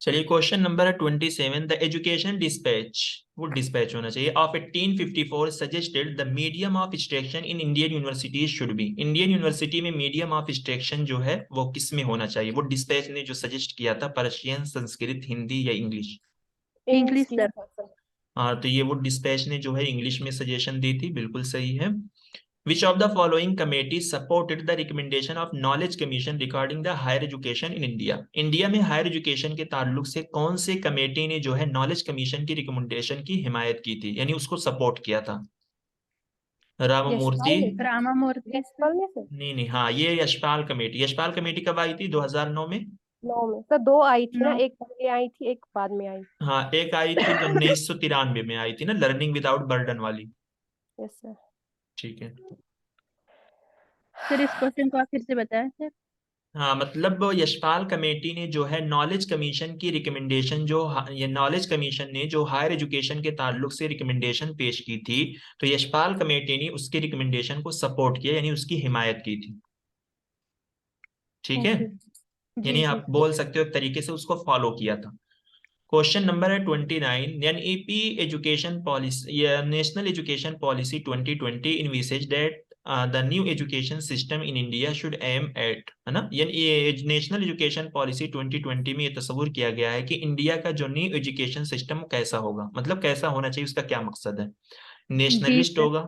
चलिए, क्वेश्चन नंबर है 27। द एजुकेशन डिस्पैच, वो डिस्पैच होना चाहिए, of 1854 suggested the medium of instruction in Indian universities should be. Indian university में मीडियम ऑफ इंस्ट्रक्शन जो है वो किस में होना चाहिए? वो डिस्पैच ने जो सजेस्ट किया था, पर्शियन, संस्कृत, हिंदी या इंग्लिश? इंग्लिश की सर। सर। हाँ, तो ये वो डिस्पैच ने जो है इंग्लिश में सजेशन दी थी, बिल्कुल सही है। Which of the following committees supported the recommendation of Knowledge Commission regarding the higher education in India? India में हायर एजुकेशन के ताल्लुक से कौन से कमेटी ने जो है नॉलेज कमीशन की रिकमेंडेशन की हिमायत की थी, यानी उसको सपोर्ट किया था? रामामूर्ति? यशपाल ने रामा मूर्ति यशपाल ने सर नहीं, हाँ, ये यशपाल कमेटी। यशपाल कमेटी कब आई थी? 2009 में। 9 में सर, 2 आई थी ना, नो एक पहले आई थी, एक बाद में आई। हाँ, एक आई थी 1993 में आई थी ना, लर्निंग विदाउट बर्डन वाली। Yes sir. ठीक है। सर इस क्वेश्चन को आप फिर से बताएं सर। हाँ, मतलब यशपाल कमेटी ने जो है नॉलेज कमीशन की रिकमेंडेशन, ये नॉलेज कमीशन ने जो हायर एजुकेशन के ताल्लुक से रिकमेंडेशन पेश की थी, तो यशपाल कमेटी ने उसकी रिकमेंडेशन को सपोर्ट किया, यानी उसकी हिमायत की थी। ठीक है, ओके जी यानी जी। आप बोल सकते हो एक तरीके से उसको फॉलो किया था। क्वेश्चन नंबर है 29। एनईपी एजुकेशन पॉलिसी या national education policy 2020 envisages that the new education system in India should aim at, है ना। ये नेशनल एजुकेशन पॉलिसी 2020 में ये तस्वुर किया गया है कि इंडिया का जो न्यू एजुकेशन सिस्टम कैसा होगा, मतलब कैसा होना चाहिए, उसका क्या मकसद है? जी नेशनलिस्ट सर। होगा।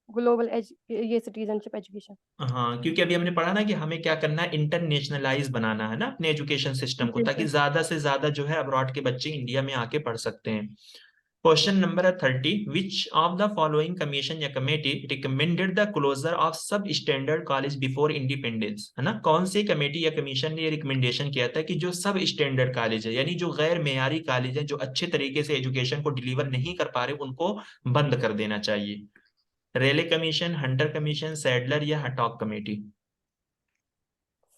ग्लोबल ये सिटीजनशिप एजुकेशन। हाँ, क्योंकि अभी हमने पढ़ा ना कि हमें क्या करना है, इंटरनेशनलाइज बनाना है ना अपने एजुकेशन सिस्टम को, जी ताकि सर। ज्यादा से ज्यादा जो है अब्रॉड के बच्चे इंडिया में आके पढ़ सकते हैं। Question number 30। Which of the following commission या committee recommended the closure of sub standard college before independence, है ना। कौन सी कमेटी या कमीशन ने रिकमेंडेशन किया था कि जो सब स्टैंडर्ड कॉलेज है, यानी जो गैर मेयारी कॉलेज है, जो अच्छे तरीके से एजुकेशन को डिलीवर नहीं कर पा रहे, उनको बंद कर देना चाहिए? Raleigh commission, Hunter commission, Sadler या Hartog committee?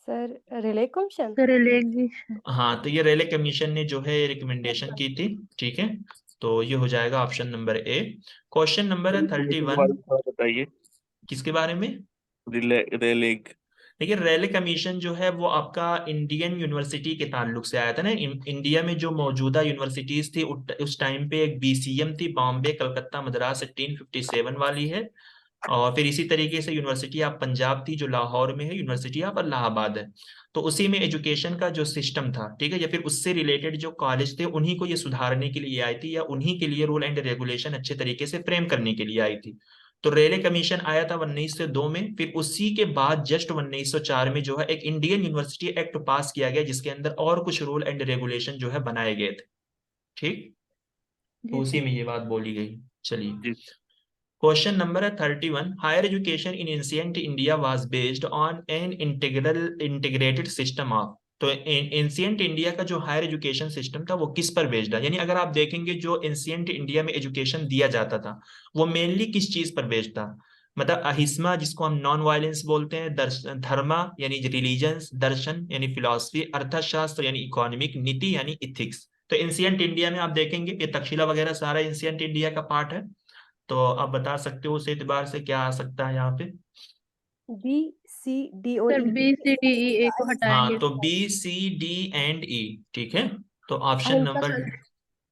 Sir Raleigh commission. Sir लेगी। हाँ, तो ये रेले कमीशन ने जो है रिकमेंडेशन की थी। ठीक है, तो ये हो जाएगा option number A. Question number है के 31। बारे में थोड़ा बताइए। किसके बारे में? रेलेग। देखिए, रेले कमीशन जो है वो आपका इंडियन यूनिवर्सिटी के ताल्लुक से आया था ना। इंडिया में जो मौजूदा यूनिवर्सिटीज थी उस टाइम पे एक बीसीएम थी, बॉम्बे कलकत्ता मद्रास 1857 वाली है। और फिर इसी तरीके से यूनिवर्सिटी ऑफ पंजाब थी जो लाहौर में है, यूनिवर्सिटी ऑफ इलाहाबाद है। तो उसी में एजुकेशन का जो सिस्टम था, ठीक है, या फिर उससे रिलेटेड जो कॉलेज थे, उन्हीं को ये सुधारने के लिए आई थी, या उन्हीं के लिए रूल एंड रेगुलेशन अच्छे तरीके से फ्रेम करने के लिए आई थी। तो रेले कमीशन आया था 1902 में। फिर उसी के बाद जस्ट 1904 में जो है एक इंडियन यूनिवर्सिटी एक्ट पास किया गया, जिसके अंदर और कुछ रूल एंड रेगुलेशन जो है बनाए गए थे। ठीक, तो जी उसी सर। में ये बात बोली गई। चलिए, जी। क्वेश्चन नंबर है 31। Higher education in ancient India was based on an integrated system of. तो एंशिएंट इंडिया का जो हायर एजुकेशन सिस्टम था वो किस पर बेस्ड है? यानी अगर आप देखेंगे जो एंशिएंट इंडिया में एजुकेशन दिया जाता था, वो मेनली किस चीज पर बेस्ड था? मतलब अहिस्मा, जिसको हम नॉन वायलेंस बोलते हैं, धर्मा यानी रिलीजन्स, दर्शन यानी फिलॉसफी, अर्थशास्त्र यानी इकोनॉमिक, नीति यानी इथिक्स। तो एंशिएंट इंडिया में आप देखेंगे ये तक्षशिला वगैरह सारा एंशिएंट इंडिया का पार्ट है। तो आप बता सकते हो उस एतबार से क्या आ सकता है यहाँ पे? बी सी डी और सर ई। बी सी डी ई ए को हाँ, हटाएंगे। तो बी सी डी एंड ई। ठीक है, तो ऑप्शन अहिंसा नंबर, का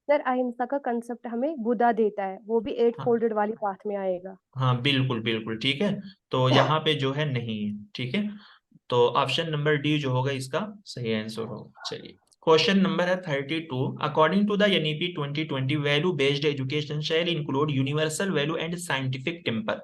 सर, अहिंसा का कंसेप्ट हमें बुद्धा देता है, वो भी 8 हाँ, फोल्डेड वाली पाथ में आएगा। हाँ, बिल्कुल बिल्कुल ठीक है। तो यहाँ पे जो है नहीं है। ठीक है, तो ऑप्शन नंबर डी जो होगा इसका सही आंसर होगा। चलिए, क्वेश्चन नंबर है 32। According to the NEP 2020 value based education shall include universal value and scientific temper.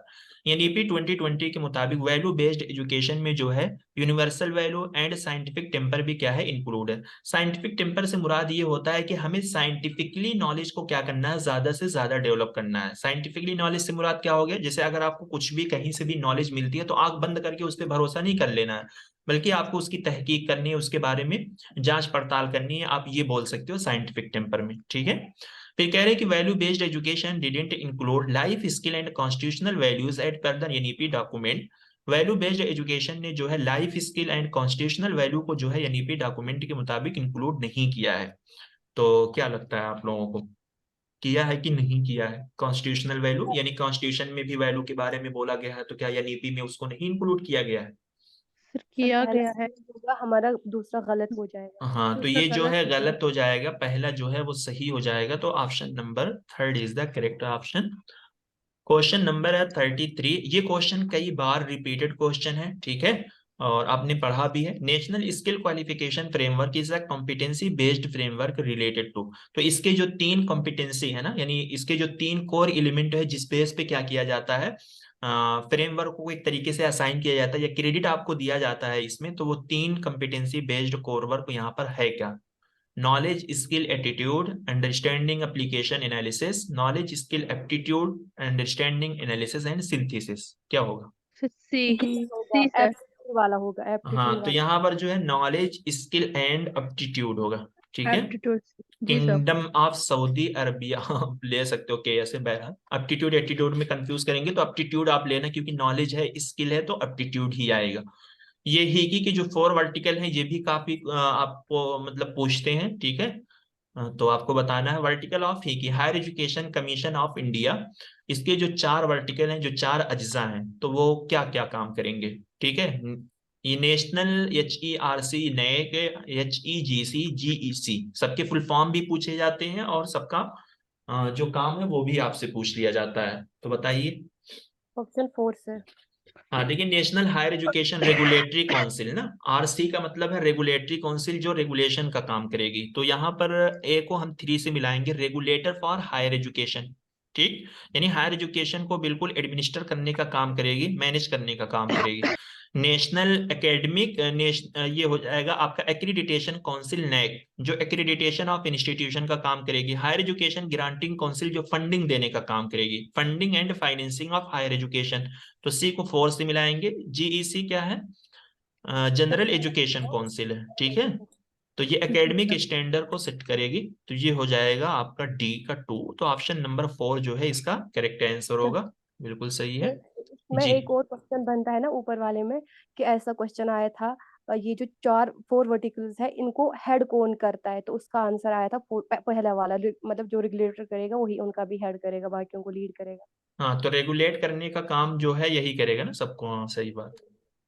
NEP 2020 के मुताबिक वैल्यू बेस्ड एजुकेशन में जो है universal value and scientific temper भी क्या है, इंक्लूड है। साइंटिफिक टेम्पर से मुराद ये होता है कि हमें साइंटिफिकली नॉलेज को क्या करना है, ज्यादा से ज्यादा डेवलप करना है। साइंटिफिकली नॉलेज से मुराद क्या हो गया? जैसे अगर आपको कुछ भी कहीं से भी नॉलेज मिलती है तो आंख बंद करके उस पर भरोसा नहीं कर लेना है, बल्कि आपको उसकी तहकीक करनी है, उसके बारे में जांच पड़ताल करनी है। आप ये बोल सकते हो साइंटिफिक टेम्पर में। ठीक है, फिर कह रहे हैं कि value based education didn't include life skill and constitutional values at per the NEP document. Value based education ने जो है life skill and constitutional value को जो है एनईपी डॉक्यूमेंट के मुताबिक इंक्लूड नहीं किया है। तो क्या लगता है आप लोगों को, किया है कि नहीं किया है? कॉन्स्टिट्यूशनल वैल्यू यानी कॉन्स्टिट्यूशन में भी वैल्यू के बारे में बोला गया है, तो क्या एनईपी में उसको नहीं इंक्लूड किया गया है? सर सर किया पहला गया है। सही होगा हमारा, दूसरा गलत हो जाएगा। हाँ, तो दूसरा ये जो गलत है हो गया। गलत हो जाएगा, पहला जो है वो सही हो जाएगा। तो option number third is the correct option. Question number है 33। ये क्वेश्चन कई बार रिपीटेड क्वेश्चन है। ठीक है, और आपने पढ़ा भी है। National skill qualification framework is a competency based framework related to. तो इसके जो 3 कॉम्पिटेंसी है ना, यानी इसके जो 3 कोर एलिमेंट है जिस बेस पे क्या किया जाता है, फ्रेमवर्क को एक तरीके से असाइन किया जाता है या क्रेडिट आपको दिया जाता है इसमें, तो वो 3 कॉम्पिटेंसी बेस्ड कोर वर्क यहाँ पर है क्या? Knowledge skill attitude understanding application analysis, knowledge skill aptitude understanding analysis and synthesis. क्या होगा? सी डी होगा, सी सर। एप्टीट्यूड वाला होगा, हाँ, एप्टीट्यूड तो वाला। यहाँ पर जो है नॉलेज स्किल एंड एप्टीट्यूड होगा। ठीक है। एप्टीट्यूड जी sir. Kingdom of Saudi Arabia आप ले सकते हो के ऐसे। बहरहाल एप्टीट्यूड एटीट्यूड में कंफ्यूज करेंगे तो एप्टीट्यूड आप लेना, क्योंकि नॉलेज है स्किल है तो एप्टीट्यूड ही आएगा। ये हिगी के जो 4 वर्टिकल हैं ये भी काफी आपको मतलब पूछते हैं। ठीक है। तो आपको बताना है vertical of HECI, higher education commission of India. इसके जो 4 वर्टिकल हैं, जो 4 अज्जा हैं, तो वो क्या क्या काम करेंगे? ठीक है। ये नेशनल HERC, नए के HEGC, GEC, सबके फुल फॉर्म भी पूछे जाते हैं और सबका जो काम है वो भी आपसे पूछ लिया जाता है। तो बताइए। Option 4 sir. हाँ, देखिए national higher education regulatory council ना, RC का मतलब है रेगुलेटरी काउंसिल, जो रेगुलेशन का काम करेगी। तो यहाँ पर ए को हम 3 से मिलाएंगे, रेगुलेटर फॉर हायर एजुकेशन। ठीक, यानी हायर एजुकेशन को बिल्कुल एडमिनिस्टर करने का काम करेगी, मैनेज करने का काम करेगी। नेशनल एकेडमिक ये हो जाएगा आपका एक्रीडिटेशन काउंसिल, NAC, जो एक्रीडिटेशन ऑफ इंस्टीट्यूशन का काम करेगी। हायर एजुकेशन ग्रांटिंग काउंसिल, जो फंडिंग देने का काम करेगी, funding and financing of higher education. तो C को 4 से मिलाएंगे। GEC क्या है? जनरल एजुकेशन काउंसिल है। ठीक है। तो ये एकेडमिक स्टैंडर्ड को सेट करेगी। तो ये हो जाएगा आपका D का 2। तो ऑप्शन नंबर 4 जो है इसका करेक्ट आंसर होगा। बिल्कुल सही है में जी। एक और क्वेश्चन बनता है ना ऊपर वाले में, कि ऐसा क्वेश्चन आया था, ये जो 4 वर्टिकल्स है इनको हेड कौन करता है? तो उसका आंसर आया था पहला वाला, मतलब जो रेगुलेटर करेगा वही उनका भी हेड करेगा, बाकियों को लीड करेगा। हाँ, तो रेगुलेट करने का काम जो है यही करेगा ना सबको। हाँ, सही बात।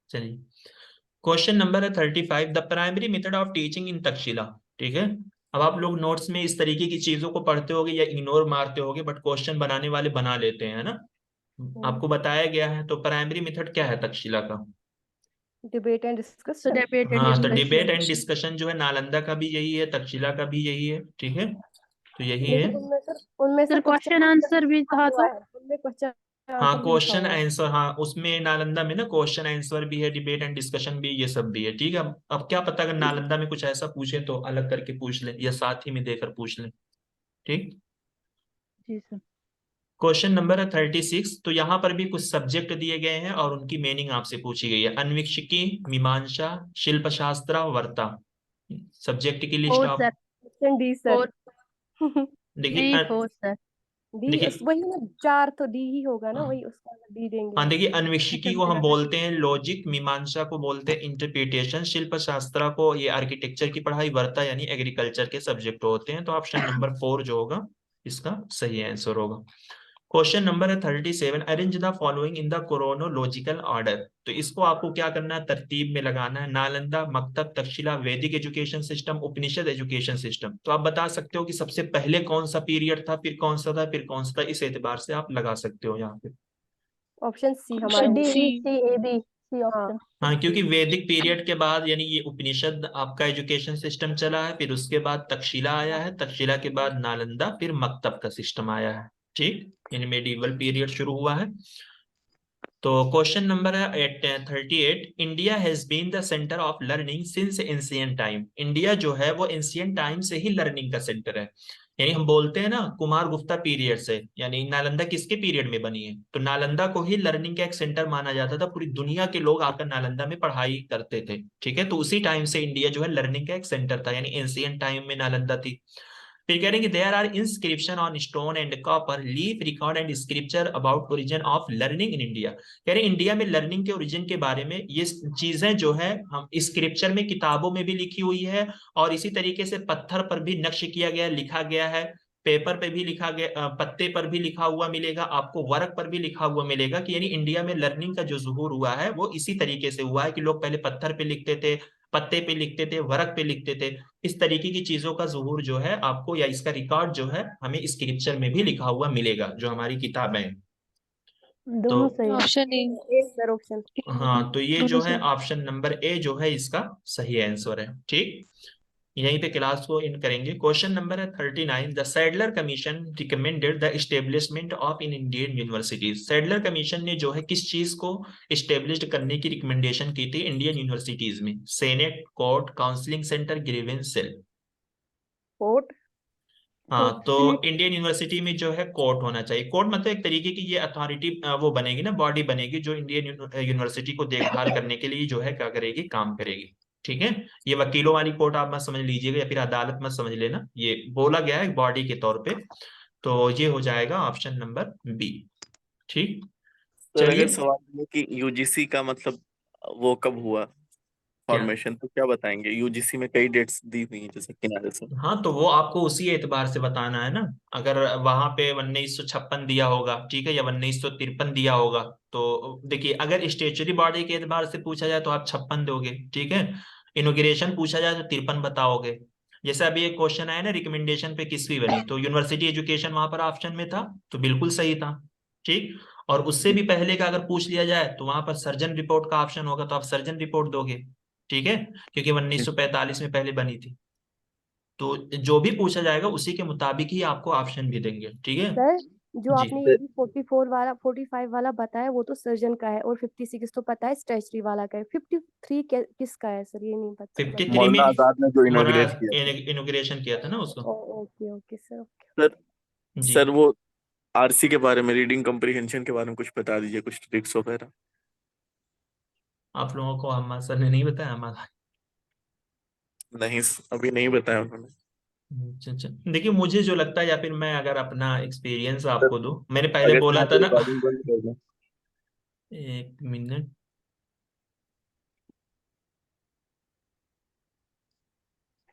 चलिए, क्वेश्चन नंबर है 35, the primary method of teaching in Takshashila. ठीक है। अब आप लोग नोट्स में इस तरीके की चीजों को पढ़ते होगे या इग्नोर मारते होगे, बट क्वेश्चन बनाने वाले बना लेते हैं ना। आपको बताया गया है। तो प्राइमरी मेथड क्या है तक्षशिला का? Debate and so discussion. Debate and हाँ, तो डिबेट एंड डिस्कशन। डिस्कशन जो है नालंदा का भी यही है, तक्षशिला का भी यही है। ठीक है, तो यही है। लेकिन उनमें सर सर क्वेश्चन आंसर भी था हुआ तो। है, उनमें क्वेश्चन हाँ, आंसर भी लिखा क्वेश्चन हुआ है। आंसर, हाँ उसमें नालंदा में ना क्वेश्चन आंसर भी है, डिबेट एंड डिस्कशन भी, ये सब भी है। ठीक है। अब क्या पता अगर नालंदा में कुछ ऐसा पूछे तो अलग करके पूछ ले या साथ ही में देकर पूछ ले। ठीक। जी सर। क्वेश्चन नंबर है 36। तो यहाँ पर भी कुछ सब्जेक्ट दिए गए हैं और उनकी मीनिंग आपसे पूछी गई है। अन्वीक्षिकी, मीमांसा, शिल्पशास्त्र, वर्ता। सब्जेक्ट की लिस्ट 4 आप सर। Option D sir. 4 देखिए। D 4 sir. डी, देखिए, वही ना, 4 तो डी ही होगा ना, हाँ वही उसका डी देंगे हाँ, हम। देखिए अन्वेषिकी को हम बोलते हैं लॉजिक, मीमांसा को बोलते हैं इंटरप्रिटेशन, शिल्प शास्त्र को ये आर्किटेक्चर की पढ़ाई, वर्ता यानी एग्रीकल्चर के सब्जेक्ट होते हैं। तो ऑप्शन नंबर 4 जो होगा इसका सही आंसर होगा। क्वेश्चन नंबर है 37, arrange the following in the chronological order. तो इसको आपको क्या करना है, तरतीब में लगाना है। नालंदा, मक्तब, तक्षशिला, वैदिक एजुकेशन सिस्टम, उपनिषद एजुकेशन सिस्टम। तो आप बता सकते हो कि सबसे पहले कौन सा पीरियड था, फिर कौन सा था, फिर कौन सा था। इस एतबार से आप लगा सकते हो यहाँ पे। ऑप्शन सी हमारा D C. C A B C हाँ ऑप्शन। हाँ, क्योंकि वैदिक पीरियड के बाद यानी ये उपनिषद आपका एजुकेशन सिस्टम चला है, फिर उसके बाद तक्षशिला आया है, तक्षशिला के बाद नालंदा, फिर मक्तब का सिस्टम आया है। ठीक, यानी मेडिवल पीरियड शुरू हुआ है। तो क्वेश्चन नंबर है 38, India has been the centre of learning since ancient time. India जो है वो एंशिएंट टाइम से ही लर्निंग का सेंटर है। यानी हम बोलते हैं ना कुमार गुप्ता पीरियड से, यानी नालंदा किसके पीरियड में बनी है, तो नालंदा को ही लर्निंग का एक सेंटर माना जाता था। पूरी दुनिया के लोग आकर नालंदा में पढ़ाई करते थे। ठीक है, तो उसी टाइम से इंडिया जो है लर्निंग का एक सेंटर था, यानी एंशिएंट टाइम में नालंदा थी। फिर कह रहे हैं कि there are inscription on stone and copper, leaf record and scripture about origin of learning in India. कह रहे हैं इंडिया में लर्निंग के ओरिजिन के बारे में ये चीजें जो है हम स्क्रिप्चर में, किताबों में भी लिखी हुई है, और इसी तरीके से पत्थर पर भी नक्श किया गया, लिखा गया है, पेपर पे भी लिखा गया, पत्ते पर भी लिखा हुआ मिलेगा आपको, वर्क पर भी लिखा हुआ मिलेगा। कि यानी इंडिया में लर्निंग का जो ज़ुहूर हुआ है वो इसी तरीके से हुआ है कि लोग पहले पत्थर पे लिखते थे, पत्ते पे लिखते थे, वर्क पे लिखते थे। इस तरीके की चीजों का ज़ुहूर जो है आपको, या इसका रिकॉर्ड जो है हमें स्क्रिप्चर में भी लिखा हुआ मिलेगा, जो हमारी किताबें हैं। दोनों तो सही है। Option A. एक सर ऑप्शन। हाँ, तो ये जो दोनों है सही। ऑप्शन नंबर ए जो है इसका सही आंसर है। ठीक, यहीं पे क्लास को इन करेंगे। क्वेश्चन नंबर है 39। The Sadler commission recommended the establishment of in Indian universities. Sadler commission ने जो है किस चीज को इस्टेब्लिश करने की रिकमेंडेशन की थी इंडियन यूनिवर्सिटीज में? Senate, court, counselling centre, grievance cell. Court. हाँ, कोर्ट। तो इंडियन यूनिवर्सिटी में जो है कोर्ट होना चाहिए। कोर्ट मतलब एक तरीके की ये अथॉरिटी वो बनेगी ना, बॉडी बनेगी जो इंडियन यूनिवर्सिटी को देखभाल करने के लिए जो है क्या करेगी, काम करेगी। ठीक है, ये वकीलों वाली कोर्ट आप मत समझ लीजिएगा या फिर अदालत मत समझ लेना, ये बोला गया है बॉडी के तौर पे। तो ये हो जाएगा ऑप्शन नंबर बी। ठीक, सर अगर चलिए। सवाल है कि यूजीसी का मतलब वो कब हुआ क्या? फॉर्मेशन, तो क्या बताएंगे? यूजीसी में कई डेट्स दी हुई हैं जैसे किनारे से। हाँ, तो वो आपको उसी एतबार से बताना है ना। अगर वहां पे 1956 दिया होगा, ठीक है, या 1953 दिया होगा, तो देखिए अगर स्टेचुरी बॉडी के एतबार से पूछा जाए तो आप 56 दोगे, ठीक है। इनॉग्रेशन पूछा जाए तो 53 बताओगे। जैसे अभी एक क्वेश्चन आया ना, रिकमेंडेशन पे किसकी बनी, तो यूनिवर्सिटी एजुकेशन वहां पर ऑप्शन में था, तो बिल्कुल सही था। ठीक, और उससे भी पहले का अगर पूछ लिया जाए तो वहां पर सर्जन रिपोर्ट का ऑप्शन होगा, तो आप सर्जन रिपोर्ट दोगे। ठीक है, क्योंकि 1945 में पहले बनी थी। तो जो भी पूछा जाएगा उसी के मुताबिक ही आपको ऑप्शन भी देंगे। ठीक है सर जो जी। आपने ये भी 44 वाला 45 वाला बताया वो तो सर्जन का है, और 56 तो पता है स्टेचुरी वाला का है। 53 किसका है सर, ये नहीं पता 53 में मौलाना आजाद ने जो मना इनॉग्रेट किया था। इनोग्रेशन किया था ना उसको। Okay okay sir, okay. Sir जी, सर वो आरसी के बारे में, रीडिंग कम्प्रीहेंशन के बारे में कुछ बता दीजिए, कुछ ट्रिक्स वगैरह। आप लोगों को हमारा सर ने नहीं बताया हमारा। नहीं, अभी नहीं बताया उन्होंने। अच्छा अच्छा, देखिए मुझे जो लगता है, या फिर मैं अगर अपना एक्सपीरियंस सर आपको दूं, मैंने पहले अगर बोला चाहें था तो ना। रिकॉर्डिंग बंद कर दें। एक मिनट,